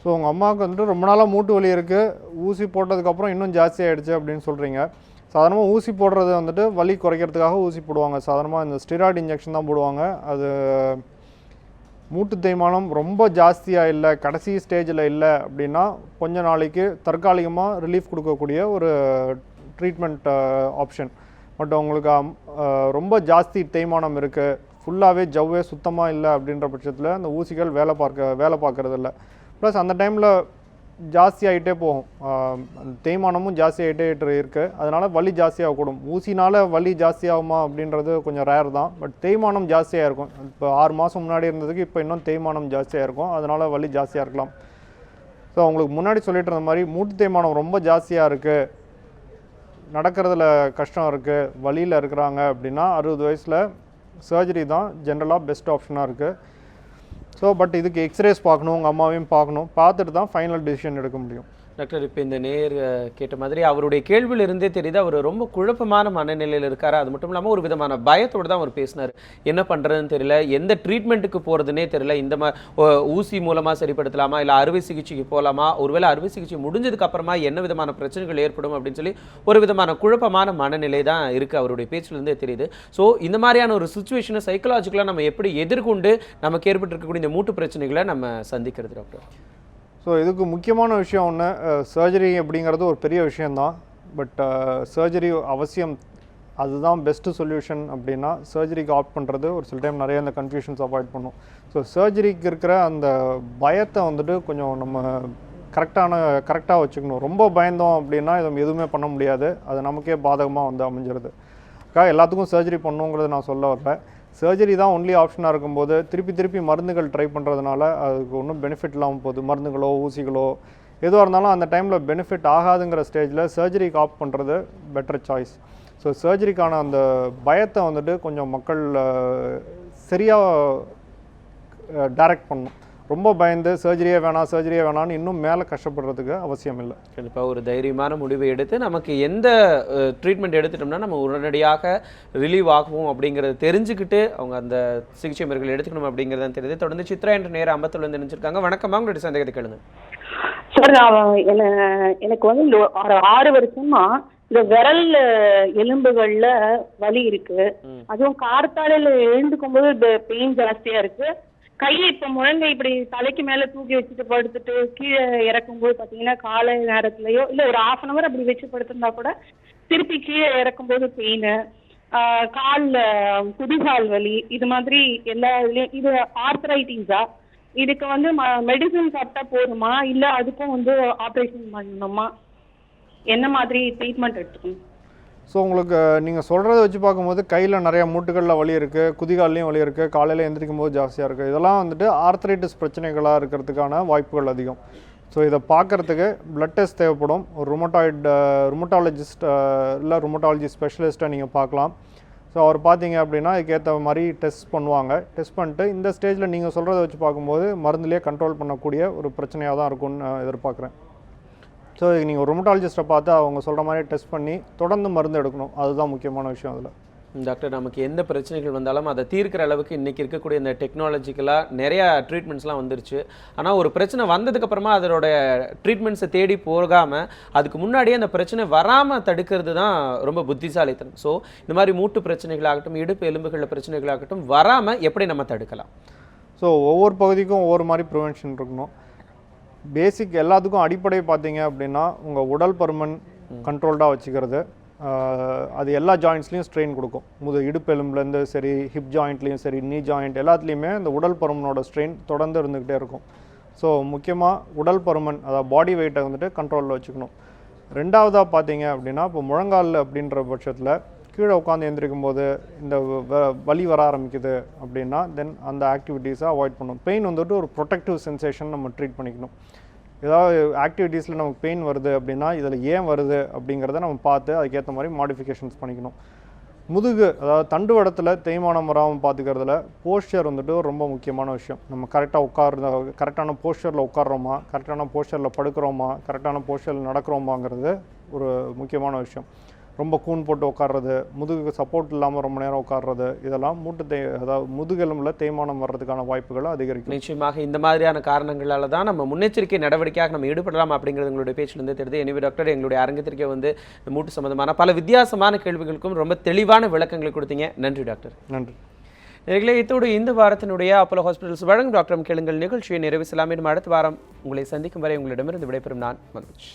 ஸோ உங்கள் அம்மாவுக்கு வந்துட்டு ரொம்ப நாளாக மூட்டு வலி இருக்குது, ஊசி போட்டதுக்கப்புறம் இன்னும் ஜாஸ்தி ஆகிடுச்சு அப்படின்னு சொல்கிறீங்க. சாதாரணமாக ஊசி போடுறது வந்துட்டு வலி குறைக்கிறதுக்காக ஊசி போடுவாங்க. சாதாரணமாக இந்த ஸ்டெராய்டு இன்ஜெக்ஷன் தான் போடுவாங்க. அது மூட்டு தேய்மானம் ரொம்ப ஜாஸ்தியாக இல்லை, கடைசி ஸ்டேஜில் இல்லை அப்படின்னா கொஞ்ச நாளைக்கு தற்காலிகமாக ரிலீஃப் கொடுக்கக்கூடிய ஒரு ட்ரீட்மெண்ட் ஆப்ஷன். பட் உங்களுக்கு ரொம்ப ஜாஸ்தி தேய்மானம் இருக்குது, ஃபுல்லாகவே ஜவ்வே சுத்தமாக இல்லை அப்படின்ற பட்சத்தில் அந்த ஊசிகள் வேலை பார்க்கறதில்ல. ப்ளஸ் அந்த டைமில் ஜாஸ்தியாகிட்டே போகும், தேய்மானமும் ஜாஸ்தியாகிட்டே இருக்குது. அதனால் வலி ஜாஸ்தியாகக்கூடும். ஊசினால் வலி ஜாஸ்தியாகுமா அப்படின்றது கொஞ்சம் ரேர் தான். பட் தேய்மானம் ஜாஸ்தியாக இருக்கும். இப்போ 6 மாதம் முன்னாடி இருந்ததுக்கு இப்போ இன்னும் தேய்மானம் ஜாஸ்தியாக இருக்கும். அதனால் வலி ஜாஸ்தியாக இருக்கலாம். ஸோ அவங்களுக்கு முன்னாடி சொல்லிட்டு இருந்த மாதிரி மூட்டு தேய்மானம் ரொம்ப ஜாஸ்தியாக இருக்குது, நடக்கிறதுல கஷ்டம் இருக்குது, வலியில் இருக்கிறாங்க அப்படின்னா 60 வயசில் சர்ஜரி தான் ஜென்ரலாக பெஸ்ட் ஆப்ஷனாக இருக்குது. ஸோ பட் இதுக்கு எக்ஸ்ரேஸ் பார்க்கணும், உங்கள் அம்மாவையும் பார்க்கணும், பார்த்துட்டு தான் ஃபைனல் டிசிஷன் எடுக்க முடியும். டாக்டர், இப்போ இந்த கேட்ட மாதிரி அவருடைய கேள்வியிலிருந்தே தெரியுது அவர் ரொம்ப குழப்பமான மனநிலையில் இருக்காரு. அது மட்டும் இல்லாமல் ஒரு விதமான பயத்தோடு தான் அவர் பேசினார். என்ன பண்ணுறதுன்னு தெரியல, எந்த ட்ரீட்மெண்ட்டுக்கு போகிறதுனே தெரியல, இந்த ஊசி மூலமாக சரிப்படுத்தலாமா இல்லை அறுவை சிகிச்சைக்கு போகலாமா, ஒருவேளை அறுவை சிகிச்சை முடிஞ்சதுக்கு அப்புறமா என்ன விதமான பிரச்சனைகள் ஏற்படும் அப்படின்னு சொல்லி ஒரு விதமான குழப்பமான மனநிலை தான் இருக்குது அவருடைய பேச்சிலிருந்தே தெரியுது. ஸோ இந்த மாதிரியான ஒரு சுச்சுவேஷனை சைக்கலாஜிக்கலாக நம்ம எப்படி எதிர்கொண்டு நமக்கு ஏற்பட்டிருக்கக்கூடிய இந்த மூட்டு பிரச்சனைகளை நம்ம சந்திக்கிறது டாக்டர்? ஸோ இதுக்கு முக்கியமான விஷயம் ஒன்று, சர்ஜரி அப்படிங்கிறது ஒரு பெரிய விஷயந்தான். பட் சர்ஜரி அவசியம், அதுதான் பெஸ்ட்டு சொல்யூஷன் அப்படின்னா சர்ஜரிக்கு ஆப்ட் பண்ணுறது ஒரு சில டைம் நிறைய அந்த கன்ஃபியூஷன்ஸ் அவாய்ட் பண்ணும். ஸோ சர்ஜரிக்கு இருக்கிற அந்த பயத்தை வந்துட்டு கொஞ்சம் நம்ம கரெக்டாக வச்சுக்கணும். ரொம்ப பயந்தோம் அப்படின்னா இது எதுவுமே பண்ண முடியாது, அது நமக்கே பாதகமாக வந்து அமைஞ்சிருது. எல்லாத்துக்கும் சர்ஜரி பண்ணுங்கிறது நான் சொல்ல வரல. சர்ஜரி தான் ஒன்லி ஆப்ஷனாக இருக்கும்போது திருப்பி மருந்துகள் ட்ரை பண்ணுறதுனால அதுக்கு ஒன்றும் பெனிஃபிட் இல்லாமல் போகுது. மருந்துகளோ ஊசிகளோ எதுவாக இருந்தாலும் அந்த டைமில் பெனிஃபிட் ஆகாதுங்கிற ஸ்டேஜில் சர்ஜரிக்கு ஆப்ட் பண்ணுறது பெட்டர் சாய்ஸ். ஸோ சர்ஜரிக்கான அந்த பயத்தை வந்துட்டு கொஞ்சம் மக்கள் சரியாக டைரக்ட் பண்ணணும். ரொம்ப பயந்து சர்ஜரியே வேணான்னு இன்னும் மேலே கஷ்டப்படுறதுக்கு அவசியம் இல்லை. கண்டிப்பாக ஒரு தைரியமான முடிவை எடுத்து நமக்கு எந்த ட்ரீட்மெண்ட் எடுத்துட்டோம்னா நம்ம உடனடியாக ரிலீவ் ஆகுவோம் அப்படிங்கிறத தெரிஞ்சுக்கிட்டு அவங்க அந்த சிகிச்சை முறைகள் எடுத்துக்கணும் அப்படிங்கிறதான் தெரியுது. தொடர்ந்து சித்ரா என்ற நேரம் 57 நினைச்சிருக்காங்க. வணக்கமா, உங்களுடைய சந்தேகத்தை கேளுங்க. சார், எனக்கு வந்து 6 வருஷமா இந்த விரல் எலும்புகள்ல வலி இருக்கு. அதுவும் கார்த்தாலையில எழுந்துக்கும் போது இந்த பெயின் ஜாஸ்தியா இருக்கு. கையை இப்ப முழங்கை இப்படி தலைக்கு மேல தூக்கி வச்சுட்டு படுத்துட்டு கீழே இறக்கும்போது பாத்தீங்கன்னா காலை நேரத்துலயோ இல்ல ஒரு 1/2 hour அப்படி வச்சு படுத்திருந்தா கூட திருப்பி கீழே இறக்கும்போது பெயின், காலில் குதிகால் வலி, இது மாதிரி எல்லா இதுலயும். இது ஆர்த்தரைட்டிஸா? இதுக்கு வந்து மெடிசன் சாப்பிட்டா போதுமா இல்ல அதுக்கும் வந்து ஆப்ரேஷன் பண்ணணுமா? என்ன மாதிரி ட்ரீட்மெண்ட் எடுத்துக்கணும்? ஸோ உங்களுக்கு நீங்கள் சொல்கிறத வச்சு பார்க்கும்போது கையில் நிறையா மூட்டுகளில் வலி இருக்குது, குதிகால்லையும் வலி இருக்குது, காலையில் எந்திரிக்கும் போது ஜாஸ்தியாக இருக்குது. இதெல்லாம் வந்துட்டு ஆர்த்தரைட்டிஸ் பிரச்சனைகளாக இருக்கிறதுக்கான வாய்ப்புகள் அதிகம். ஸோ இதை பார்க்குறதுக்கு பிளட் டெஸ்ட் தேவைப்படும். ஒரு ருமட்டாலஜிஸ்ட் இல்லை ருமட்டாலஜி ஸ்பெஷலிஸ்ட்டை நீங்கள் பார்க்கலாம். ஸோ அவர் பார்த்தீங்க அப்படின்னா இதுக்கேற்ற மாதிரி டெஸ்ட் பண்ணுவாங்க. டெஸ்ட் பண்ணிட்டு இந்த ஸ்டேஜில் நீங்கள் சொல்கிறத வச்சு பார்க்கும்போது மருந்துலேயே கண்ட்ரோல் பண்ணக்கூடிய ஒரு பிரச்சனையாக தான் இருக்கும்னு நான் எதிர்பார்க்குறேன். ஸோ நீங்கள் ஒரு ருமட்டாலஜிஸ்ட்டை பார்த்து அவங்க சொல்கிற மாதிரி டெஸ்ட் பண்ணி தொடர்ந்து மருந்து எடுக்கணும். அதுதான் முக்கியமான விஷயம் அதில். டாக்டர், நமக்கு எந்த பிரச்சனைகள் வந்தாலும் அதை தீர்க்கிற அளவுக்கு இன்றைக்கி இருக்கக்கூடிய இந்த டெக்னாலஜிக்கலாக நிறையா ட்ரீட்மெண்ட்ஸ்லாம் வந்துருச்சு. ஆனால் ஒரு பிரச்சனை வந்ததுக்கப்புறமா அதோட ட்ரீட்மெண்ட்ஸை தேடி போகாமல் அதுக்கு முன்னாடியே அந்த பிரச்சனை வராமல் தடுக்கிறது தான் ரொம்ப புத்திசாலித்தனம். ஸோ இந்த மாதிரி மூட்டு பிரச்சனைகளாகட்டும், இடுப்பு எலும்புகளில் பிரச்சனைகளாகட்டும் வராமல் எப்படி நம்ம தடுக்கலாம்? ஸோ ஒவ்வொரு பகுதிக்கும் ஒவ்வொரு மாதிரி ப்ரிவென்ஷன் இருக்கணும். பேசிக் எல்லாத்துக்கும் அடிப்படை பார்த்தீங்க அப்படின்னா உங்கள் உடல் பருமன் கண்ட்ரோல்டாக வச்சுக்கிறது. அது எல்லா ஜாயிண்ட்ஸ்லையும் ஸ்ட்ரெயின் கொடுக்கும். இடுப்பு எலும்புலேருந்து சரி, ஹிப் ஜாயிண்ட்லேயும் சரி, நீ ஜாயிண்ட் எல்லாத்துலேயுமே இந்த உடல் பருமனோட ஸ்ட்ரெயின் தொடர்ந்து இருந்துக்கிட்டே இருக்கும். ஸோ முக்கியமாக உடல் பருமன், அதாவது பாடி வெயிட்டை வந்துட்டு கண்ட்ரோலில் வச்சுக்கணும். ரெண்டாவதாக பார்த்தீங்க அப்படின்னா இப்போ முழங்கால் அப்படின்ற பட்சத்தில் கீழே உட்காந்து எந்திரிக்கும் போது இந்த வலி வர ஆரம்பிக்குது அப்படின்னா தென் அந்த ஆக்டிவிட்டீஸை அவாய்ட் பண்ணணும். பெயின் வந்துட்டு ஒரு ப்ரொடெக்டிவ் சென்சேஷன் நம்ம ட்ரீட் பண்ணிக்கணும். ஏதாவது ஆக்டிவிட்டீஸில் நமக்கு பெயின் வருது அப்படின்னா இதில் ஏன் வருது அப்படிங்கிறத நம்ம பார்த்து அதுக்கேற்ற மாதிரி மாடிஃபிகேஷன்ஸ் பண்ணிக்கணும். அதாவது தண்டுவடத்தில் தேய்மானம் வராமல் பார்த்துக்கிறதுல போஸ்டர் வந்துட்டு ரொம்ப முக்கியமான விஷயம். நம்ம கரெக்டான போஸ்டரில் உட்காடுறோமா, கரெக்டான போஸ்டரில் படுக்கிறோமா, கரெக்டான போஸ்டரில் நடக்கிறோமாங்கிறது ஒரு முக்கியமான விஷயம். ரொம்ப கூன் போட்டு உட்காடுறது, முதுகுக்கு சப்போர்ட் இல்லாமல் ரொம்ப நேரம் உட்காடுறது, இதெல்லாம் அதாவது முதுகெலும்பில் தேய்மானம் வர்றதுக்கான வாய்ப்புகளை அதிகரிக்கும். நிச்சயமாக இந்த மாதிரியான காரணங்களால் தான் நம்ம முன்னெச்சரிக்கை நடவடிக்கையாக நம்ம ஈடுபடலாம் அப்படிங்கிறது உங்களுடைய பேச்சிலிருந்து தெரியுது. எனவே டாக்டர், எங்களுடைய அரங்கத்திற்கே வந்து மூட்டு சம்பந்தமான பல வித்தியாசமான கேள்விகளுக்கும் ரொம்ப தெளிவான விளக்கங்களை கொடுத்தீங்க. நன்றி டாக்டர். நன்றி. நேயர்களே, இத்தோடு இந்த வாரத்தினுடைய அப்போலோ ஹாஸ்பிட்டல்ஸ் வழங்கும் டாக்டர் கேளுங்கள் நிகழ்ச்சியை நிறைவு செய்யலாம். இன்னும் அடுத்த வாரம் உங்களை சந்திக்கும் வரை உங்களிடமிருந்து விடைபெறும் நான் மனோஜ்.